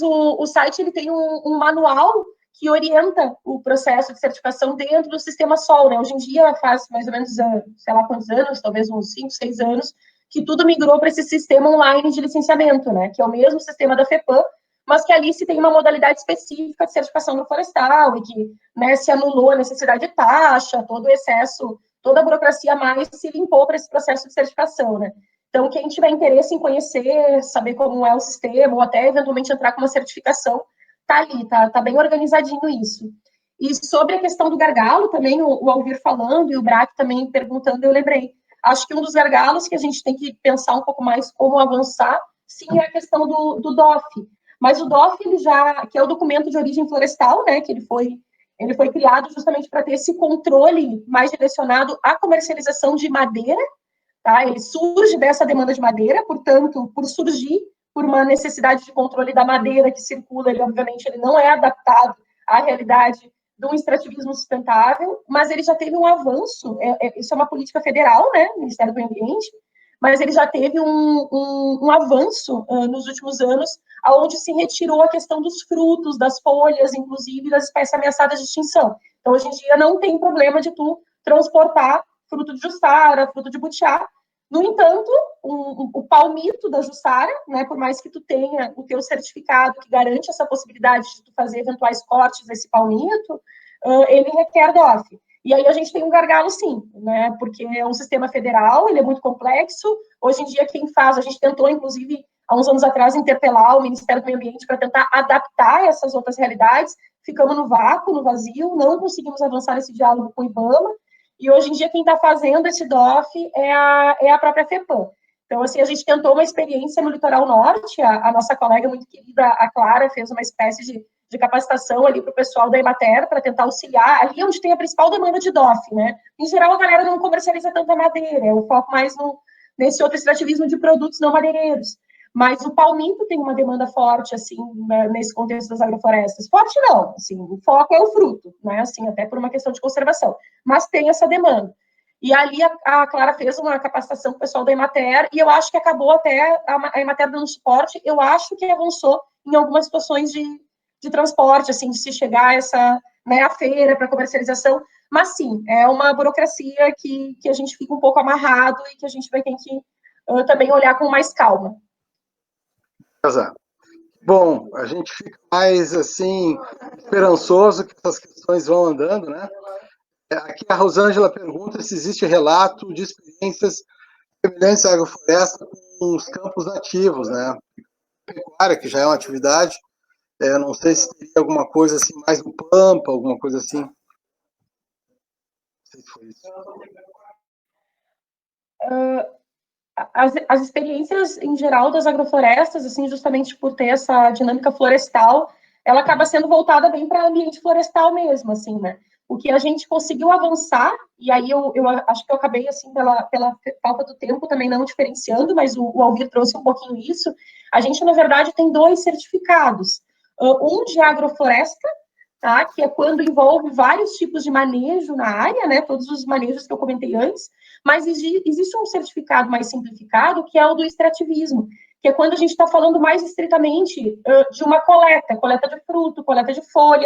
o site ele tem um manual que orienta o processo de certificação dentro do sistema SOL, né? Hoje em dia faz mais ou menos, sei lá quantos anos, talvez uns 5, 6 anos, que tudo migrou para esse sistema online de licenciamento, né? Que é o mesmo sistema da FEPAM, mas que ali se tem uma modalidade específica de certificação agroflorestal e que, né, se anulou a necessidade de taxa, todo o excesso, toda a burocracia a mais se limpou para esse processo de certificação, né? Então, quem tiver interesse em conhecer, saber como é o sistema, ou até eventualmente entrar com uma certificação, tá ali, tá bem organizadinho isso. E sobre a questão do gargalo, também o Alvir falando e o Braque também perguntando, eu lembrei. Acho que um dos gargalos que a gente tem que pensar um pouco mais como avançar, sim, é a questão do DOF. Mas o DOF, que é o documento de origem florestal, né, que ele foi criado justamente para ter esse controle mais direcionado à comercialização de madeira, tá? Ele surge dessa demanda de madeira, portanto, por surgir por uma necessidade de controle da madeira que circula, ele, obviamente, ele não é adaptado à realidade de um extrativismo sustentável, mas ele já teve um avanço, isso é uma política federal, né, Ministério do Meio Ambiente, mas ele já teve um avanço nos últimos anos, onde se retirou a questão dos frutos, das folhas, inclusive das espécies ameaçadas de extinção. Então, hoje em dia, não tem problema de tu transportar fruto de jussara, fruto de butiá. No entanto, o palmito da jussara, né, por mais que tu tenha o teu certificado que garante essa possibilidade de tu fazer eventuais cortes desse palmito, ele requer DOF. E aí a gente tem um gargalo, sim, né, porque é um sistema federal, ele é muito complexo. Hoje em dia, quem faz, a gente tentou, inclusive, há uns anos atrás, interpelar o Ministério do Meio Ambiente para tentar adaptar essas outras realidades. Ficamos no vácuo, no vazio, não conseguimos avançar nesse diálogo com o IBAMA. E hoje em dia, quem está fazendo esse DOF é a própria FEPAM. Então, assim, a gente tentou uma experiência no Litoral Norte, a nossa colega muito querida, a Clara, fez uma espécie de capacitação ali para o pessoal da Emater, para tentar auxiliar, ali onde tem a principal demanda de DOF, né? Em geral, a galera não comercializa tanta madeira, o foco mais nesse outro extrativismo de produtos não madeireiros. Mas o palmito tem uma demanda forte, assim, nesse contexto das agroflorestas. Forte não, assim, o foco é o fruto, né, assim, até por uma questão de conservação. Mas tem essa demanda. E ali a Clara fez uma capacitação com o pessoal da Emater, e eu acho que acabou até a Emater dando suporte, eu acho que avançou em algumas situações de transporte, assim, de se chegar a essa, né, a feira para comercialização. Mas, sim, é uma burocracia que a gente fica um pouco amarrado e que a gente vai ter que também olhar com mais calma. Bom, a gente fica mais, assim, esperançoso que essas questões vão andando, né? Aqui a Rosângela pergunta se existe relato de experiências semelhantes à agrofloresta com os campos nativos, né? Pecuária, que já é uma atividade, não sei se teria alguma coisa assim, mais no Pampa, alguma coisa assim. Não sei se foi isso. As experiências, em geral, das agroflorestas, assim, justamente por ter essa dinâmica florestal, ela acaba sendo voltada bem para o ambiente florestal mesmo, assim, né? O que a gente conseguiu avançar, e aí eu acho que eu acabei, assim, pela falta do tempo também não diferenciando, mas o Alvir trouxe um pouquinho isso, a gente, na verdade, tem 2 certificados. Um de agrofloresta, tá? Que é quando envolve vários tipos de manejo na área, né? Todos os manejos que eu comentei antes, mas existe um certificado mais simplificado, que é o do extrativismo, que é quando a gente está falando mais estritamente de uma coleta de fruto, coleta de folha,